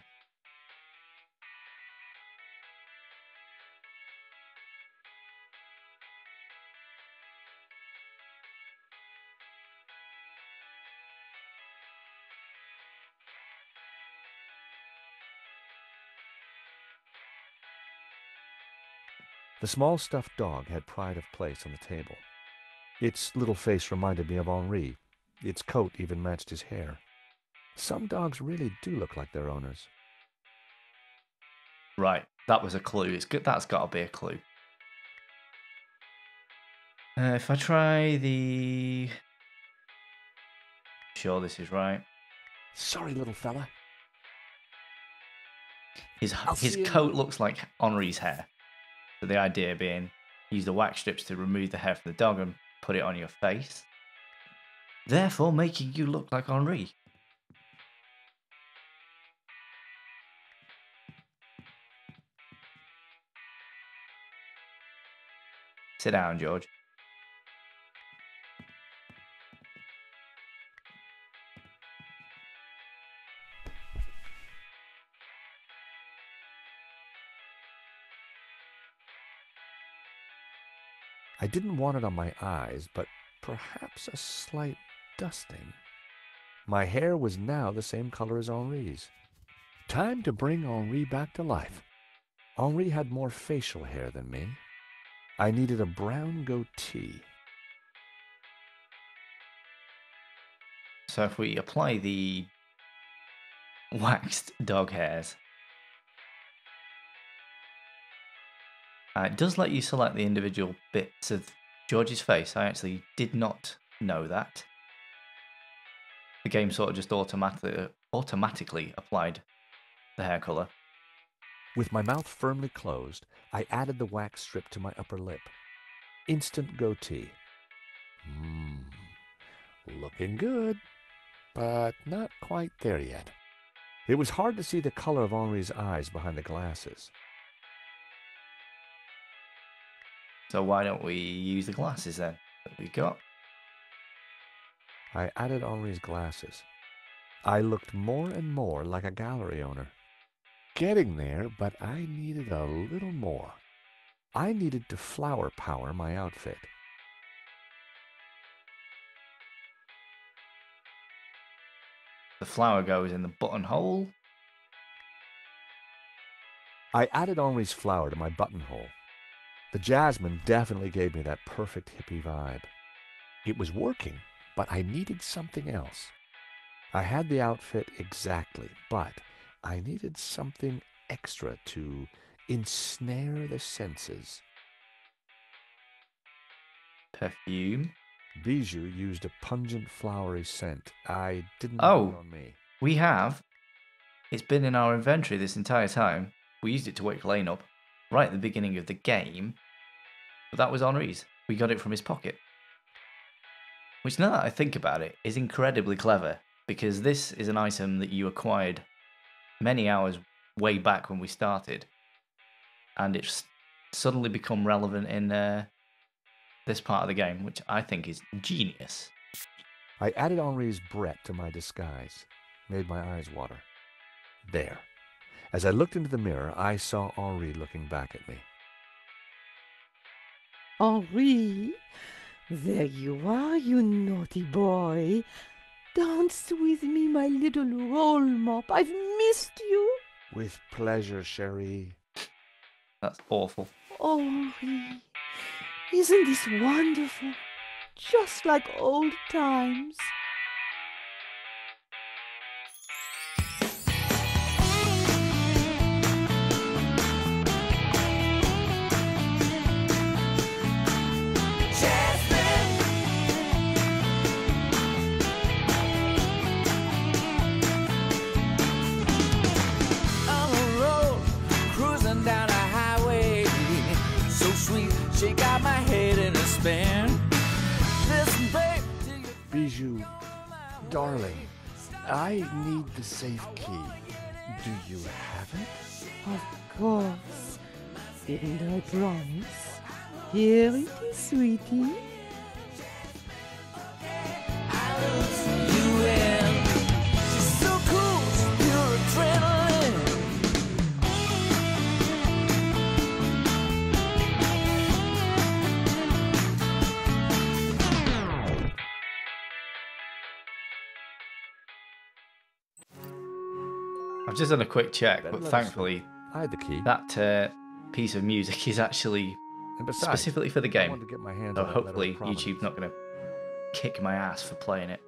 F: The small stuffed dog had pride of place on the table. Its little face reminded me of Henri. Its coat even matched his hair. Some dogs really do look like their owners.
A: Right, that was a clue. It's good. That's got to be a clue. If I try the... Sure, this is right.
F: Sorry, little fella.
A: His coat looks like Henri's hair. So the idea being, use the wax strips to remove the hair from the dog and put it on your face, therefore making you look like Henri. Sit down, George.
F: I didn't want it on my eyes, but perhaps a slight dusting. My hair was now the same color as Henri's. Time to bring Henri back to life. Henri had more facial hair than me. I needed a brown goatee.
A: So if we apply the waxed dog hairs, it does let you select the individual bits of George's face. I actually did not know that. The game sort of just automatically applied the hair colour.
F: With my mouth firmly closed, I added the wax strip to my upper lip. Instant goatee. Looking good. but not quite there yet. It was hard to see the color of Henri's eyes behind the glasses.
A: So why don't we use the glasses then that we got?
F: I added Henri's glasses. I looked more and more like a gallery owner. Getting there, but I needed a little more. I needed to flower power my outfit.
A: The flower goes in the buttonhole.
F: I added Henri's flower to my buttonhole. The jasmine definitely gave me that perfect hippie vibe. It was working, but I needed something else. I had the outfit exactly, but I needed something extra to ensnare the senses.
A: Perfume.
F: Bijou used a pungent flowery scent. I didn't
A: Oh,
F: put it on me.
A: we have. It's been in our inventory this entire time. We used it to wake Lane up right at the beginning of the game. But that was Henri's. We got it from his pocket. Which, now that I think about it, is incredibly clever. Because this is an item that you acquired many hours way back when we started. And it's suddenly become relevant in this part of the game, which I think is genius.
F: I added Henri's Brett to my disguise. Made my eyes water. There. As I looked into the mirror, I saw Henri looking back at me.
N: Henri, there you are, you naughty boy. Dance with me, my little roll mop. I've missed you.
F: With pleasure, Cherie.
A: That's awful.
N: Henri, isn't this wonderful? Just like old times.
O: She got my head in a spin. Listen, babe,
F: Bijou, darling, I need the safe key. Do you have it?
N: Of course. Didn't I promise? Here it is, sweetie.
O: you in. She's so cool, pure adrenaline.
A: I've just done a quick check, but
F: Let us
A: thankfully,
F: I had the key.
A: that piece of music is actually
F: And besides,
A: specifically for the
F: I
A: game.
F: wanted to get my hands
A: So
F: on that letter of
A: hopefully
F: provenance.
A: YouTube's not going to kick my ass for playing it.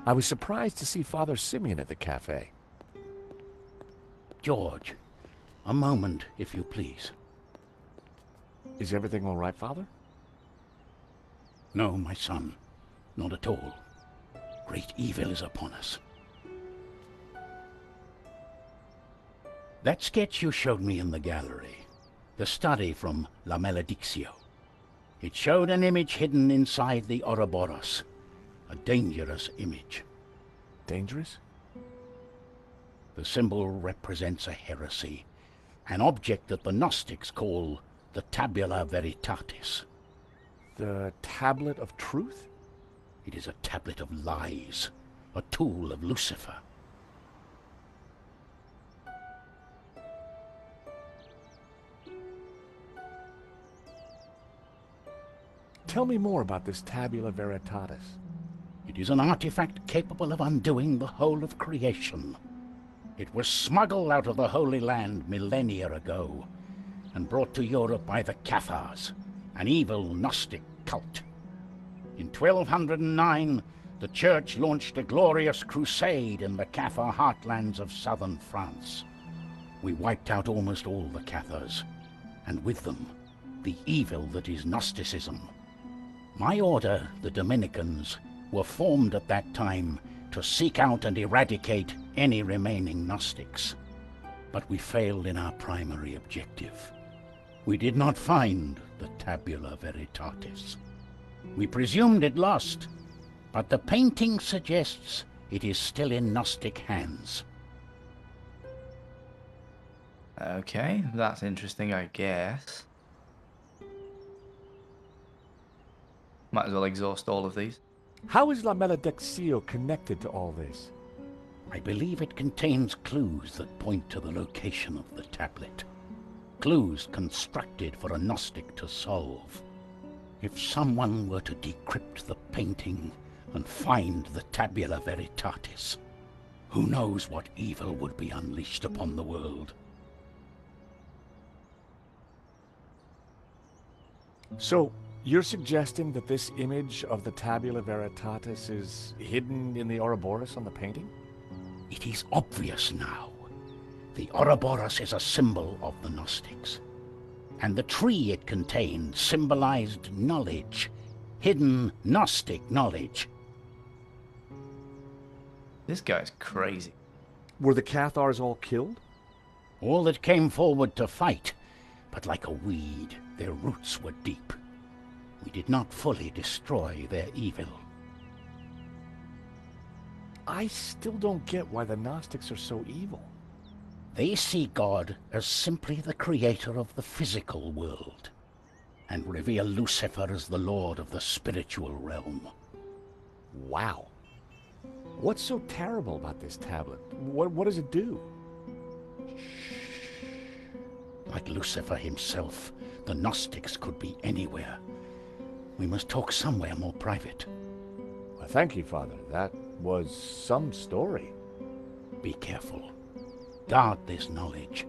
F: I was surprised to see Father Simeon at the cafe.
L: George, a moment, if you please.
F: Is everything all right, Father?
L: No, my son, not at all. Great evil is upon us. That sketch you showed me in the gallery, the study from La Maledictio, it showed an image hidden inside the Ouroboros, a dangerous image.
F: Dangerous?
L: The symbol represents a heresy, an object that the Gnostics call the Tabula Veritatis.
F: The Tablet of Truth?
L: It is a tablet of lies, a tool of Lucifer.
F: Tell me more about this Tabula Veritatis.
L: It is an artifact capable of undoing the whole of creation. It was smuggled out of the Holy Land millennia ago and brought to Europe by the Cathars, an evil Gnostic cult. In 1209, the Church launched a glorious crusade in the Cathar heartlands of southern France. We wiped out almost all the Cathars, and with them, the evil that is Gnosticism. My order, the Dominicans, were formed at that time to seek out and eradicate any remaining Gnostics. But we failed in our primary objective. We did not find the Tabula Veritatis. We presumed it lost, but the painting suggests it is still in Gnostic hands.
A: Okay, that's interesting, I guess. Might as well exhaust all of these.
F: How is La Maledictio connected to all this?
L: I believe it contains clues that point to the location of the tablet. Clues constructed for a Gnostic to solve. If someone were to decrypt the painting and find the Tabula Veritatis, who knows what evil would be unleashed upon the world.
F: So, you're suggesting that this image of the Tabula Veritatis is hidden in the Ouroboros on the painting?
L: It is obvious now. The Ouroboros is a symbol of the Gnostics, and the tree it contained symbolized knowledge, hidden Gnostic knowledge.
A: This guy's crazy.
F: Were the Cathars all killed?
L: All that came forward to fight, but like a weed, their roots were deep. We did not fully destroy their evil.
F: I still don't get why the Gnostics are so evil.
L: They see God as simply the creator of the physical world, and revere Lucifer as the lord of the spiritual realm.
F: Wow. What's so terrible about this tablet? What does it do?
L: Like Lucifer himself, the Gnostics could be anywhere. We must talk somewhere more private.
F: Well, thank you, Father. That was some story.
L: Be careful. Guard this knowledge.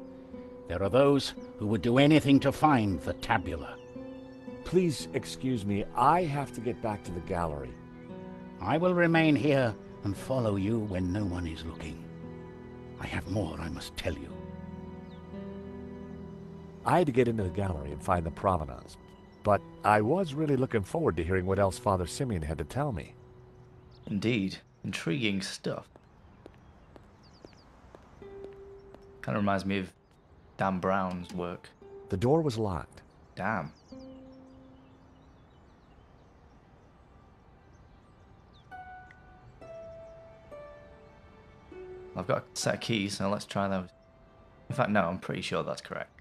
L: There are those who would do anything to find the tabula.
F: Please excuse me. I have to get back to the gallery.
L: I will remain here and follow you when no one is looking. I have more I must tell you.
F: I had to get into the gallery and find the provenance, but I was really looking forward to hearing what else Father Simeon had to tell me.
A: Indeed. Intriguing stuff. Kind of reminds me of Dan Brown's work.
F: The door was locked.
A: Damn. I've got a set of keys, so let's try those. In fact, no, I'm pretty sure that's correct.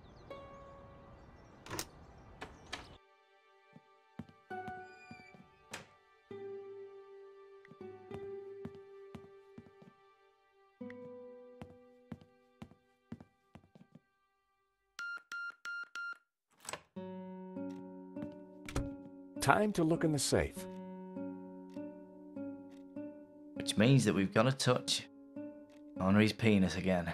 F: Time to look in the safe.
A: Which means that we've got to touch Henri's penis again.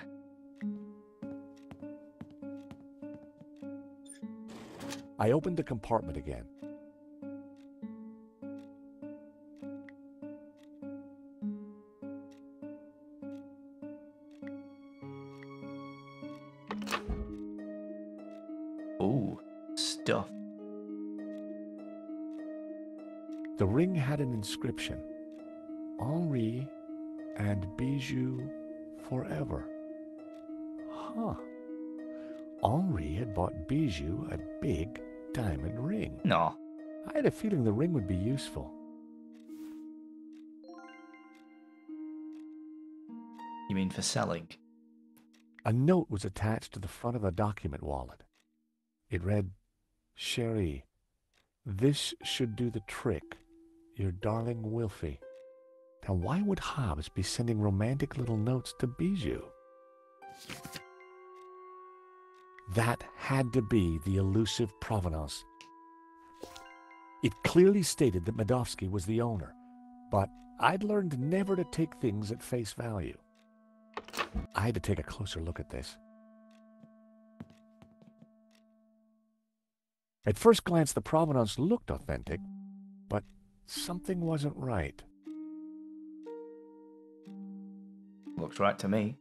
F: I opened the compartment again.
A: Ooh, stuff.
F: The ring had an inscription. Henri and Bijou forever. Huh. Henri had bought Bijou a big diamond ring.
A: No.
F: I had a feeling the ring would be useful.
A: You mean for selling?
F: A note was attached to the front of the document wallet. It read, Cherie, this should do the trick. Your darling Wilfie. Now why would Hobbs be sending romantic little notes to Bijou? That had to be the elusive provenance. It clearly stated that Medovsky was the owner, but I'd learned never to take things at face value. I had to take a closer look at this. At first glance, the provenance looked authentic, but something wasn't right.
A: Looks right to me.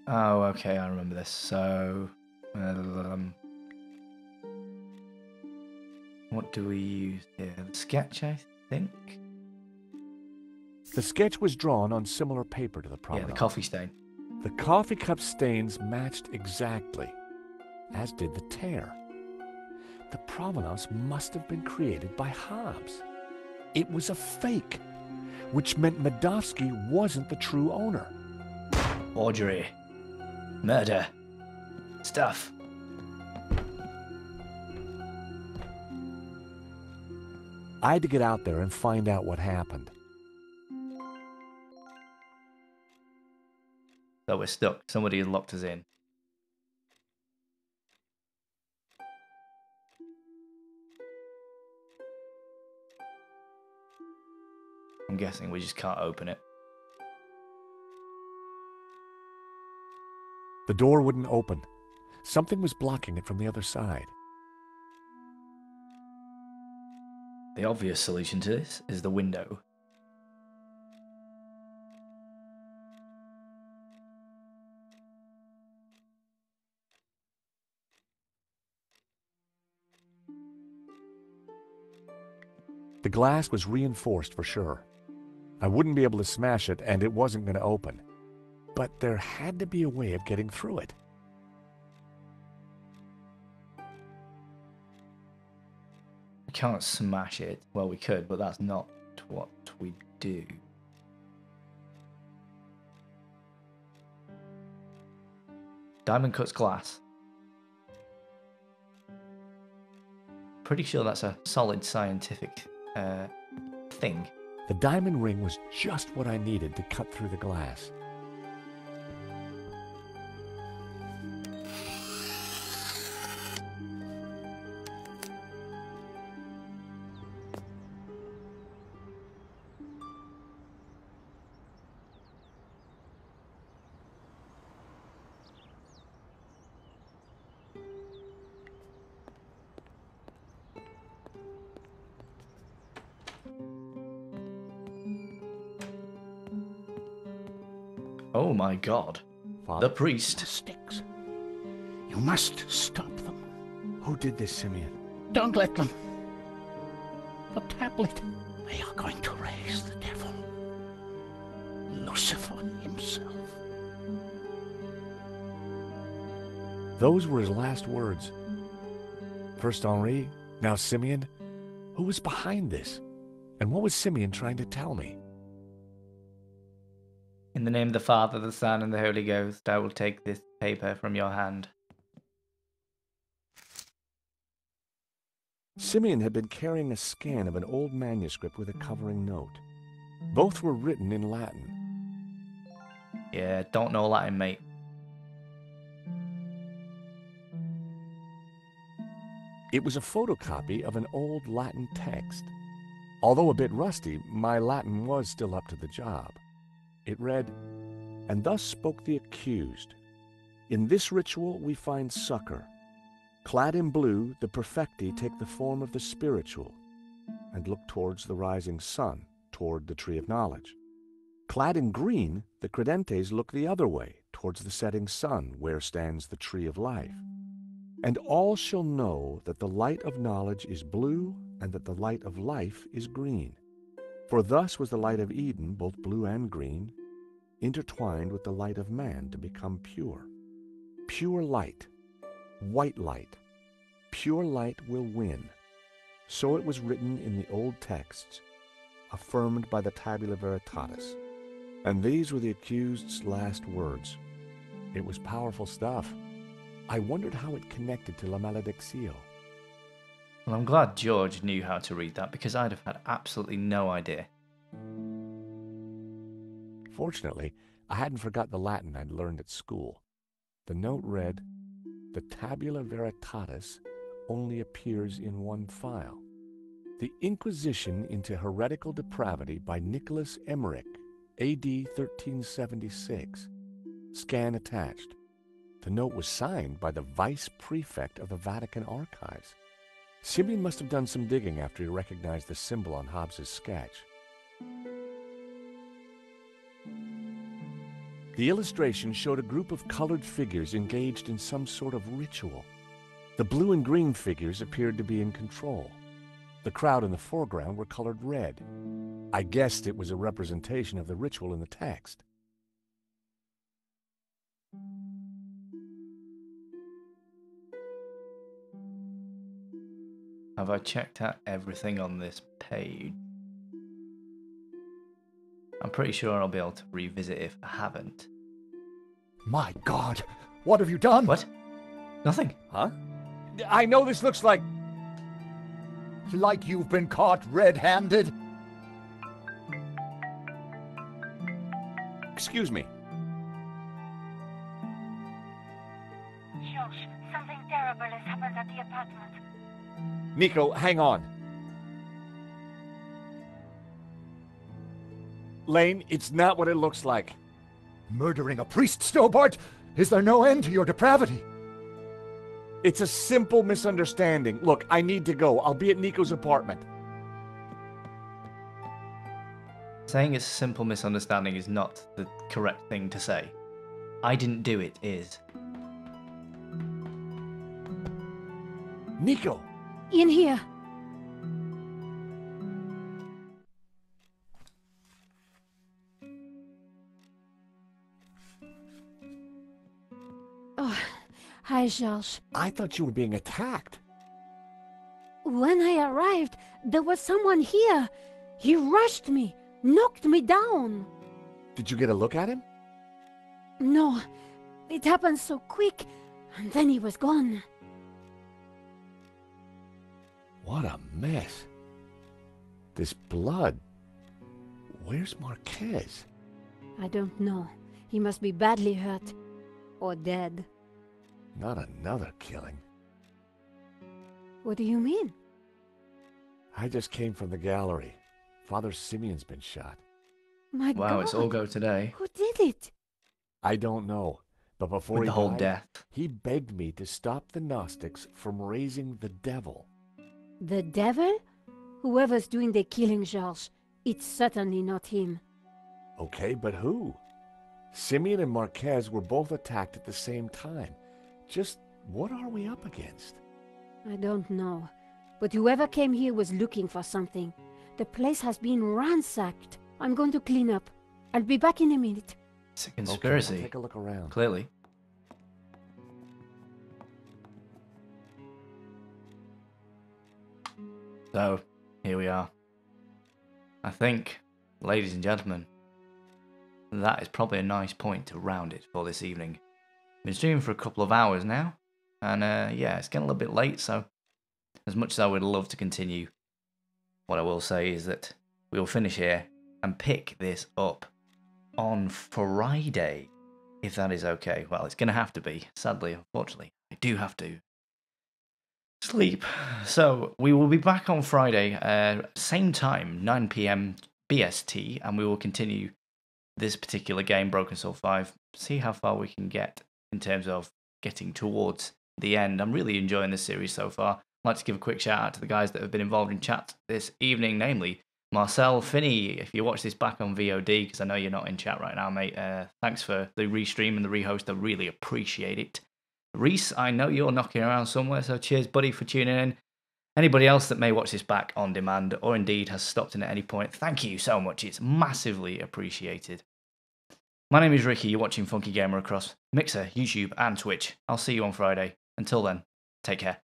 A: Oh, okay, I remember this. So, what do we use here? The sketch, I think?
F: The sketch was drawn on similar paper to the provenance.
A: Yeah, the coffee stain.
F: The coffee cup stains matched exactly, as did the tear. The provenance must have been created by Hobbs. It was a fake, which meant Medovsky wasn't the true owner.
A: Forgery. Murder. Stuff.
F: I had to get out there and find out what happened.
A: So we're stuck. Somebody has locked us in. I'm guessing we just can't open it.
F: The door wouldn't open. Something was blocking it from the other side.
A: The obvious solution to this is the window.
F: The glass was reinforced for sure. I wouldn't be able to smash it, and it wasn't going to open. But there had to be a way of getting through it.
A: We can't smash it. Well, we could, but that's not what we do. Diamond cuts glass. Pretty sure that's a solid scientific thing.
F: The diamond ring was just what I needed to cut through the glass.
A: Oh my god.
L: Father,
A: the priest.
L: The sticks. You must stop them.
F: Who did this, Simeon?
L: Don't let them. The tablet. They are going to raise the devil. Lucifer himself.
F: Those were his last words. First Henri, now Simeon. Who was behind this? And what was Simeon trying to tell me?
A: In the name of the Father, the Son, and the Holy Ghost, I will take this paper from your hand.
F: Simeon had been carrying a scan of an old manuscript with a covering note. Both were written in Latin.
A: Yeah, don't know Latin, mate.
F: It was a photocopy of an old Latin text. Although a bit rusty, my Latin was still up to the job. It read, "And thus spoke the accused. In this ritual we find succor. Clad in blue, the perfecti take the form of the spiritual and look towards the rising sun, toward the tree of knowledge. Clad in green, the credentes look the other way, towards the setting sun, where stands the tree of life. And all shall know that the light of knowledge is blue and that the light of life is green. For thus was the light of Eden, both blue and green, intertwined with the light of man to become pure. Pure light, white light, pure light will win. So it was written in the old texts, affirmed by the Tabula Veritatis. And these were the accused's last words. It was powerful stuff. I wondered how it connected to La Maledictio.
A: Well, I'm glad George knew how to read that, because I'd have had absolutely no idea.
F: Fortunately, I hadn't forgot the Latin I'd learned at school. The note read, "The Tabula Veritatis only appears in one file. The Inquisition into Heretical Depravity by Nicholas Emmerich, A.D. 1376. Scan attached." The note was signed by the Vice Prefect of the Vatican Archives. Simeon must have done some digging after he recognized the symbol on Hobbes's sketch. The illustration showed a group of colored figures engaged in some sort of ritual. The blue and green figures appeared to be in control. The crowd in the foreground were colored red. I guessed it was a representation of the ritual in the text.
A: Have I checked out everything on this page? I'm pretty sure I'll be able to revisit if I haven't.
C: My God, what have you done?
A: What? Nothing.
F: Huh? I know this looks like...
C: Like you've been caught red-handed?
F: Excuse me.
P: George, something terrible has happened at the apartment.
F: Nico, hang on. Lane, it's not what it looks like.
C: Murdering a priest, Stobart? Is there no end to your depravity?
F: It's a simple misunderstanding. Look, I need to go. I'll be at Nico's apartment.
A: Saying it's a simple misunderstanding is not the correct thing to say. I didn't do it is.
F: Nico!
B: In here. Oh, hi, George.
F: I thought you were being attacked.
B: When I arrived, there was someone here. He rushed me, knocked me down.
F: Did you get a look at him?
B: No, it happened so quick, and then he was gone.
F: What a mess. This blood. Where's Marquez?
B: I don't know. He must be badly hurt. Or dead.
F: Not another killing.
B: What do you mean?
F: I just came from the gallery. Father Simeon's been shot.
B: My God.
A: Wow, it's all go today.
B: Who did it?
F: I don't know. But before
A: With
F: he
A: the whole
F: died,
A: death.
F: he begged me to stop the Gnostics from raising the devil.
B: The devil? Whoever's doing the killing, George, it's certainly not him.
F: Okay, but who? Simeon and Marquez were both attacked at the same time. Just what are we up against?
B: I don't know. But whoever came here was looking for something. The place has been ransacked. I'm going to clean up. I'll be back in a minute.
A: It's a conspiracy.
F: Okay, I'll take a look around.
A: Clearly. So, here we are. I think, ladies and gentlemen, that is probably a nice point to round it for this evening. Been streaming for a couple of hours now, and yeah, it's getting a little bit late, so as much as I would love to continue, what I will say is that we will finish here and pick this up on Friday, if that is okay. Well, it's going to have to be, sadly, unfortunately. I do have to sleep. So, we will be back on Friday, same time, 9 PM BST, and we will continue this particular game, Broken Soul 5, see how far we can get in terms of getting towards the end. I'm really enjoying this series so far. I'd like to give a quick shout out to the guys that have been involved in chat this evening, namely Marcel, Finney, if you watch this back on VOD, because I know you're not in chat right now, mate, thanks for the restream and the rehost. I really appreciate it. Reese, I know you're knocking around somewhere, so cheers, buddy, for tuning in. Anybody else that may watch this back on demand, or indeed has stopped in at any point, thank you so much. It's massively appreciated. My name is Ricky. You're watching Funky Gamer across Mixer, YouTube, and Twitch. I'll see you on Friday. Until then, take care.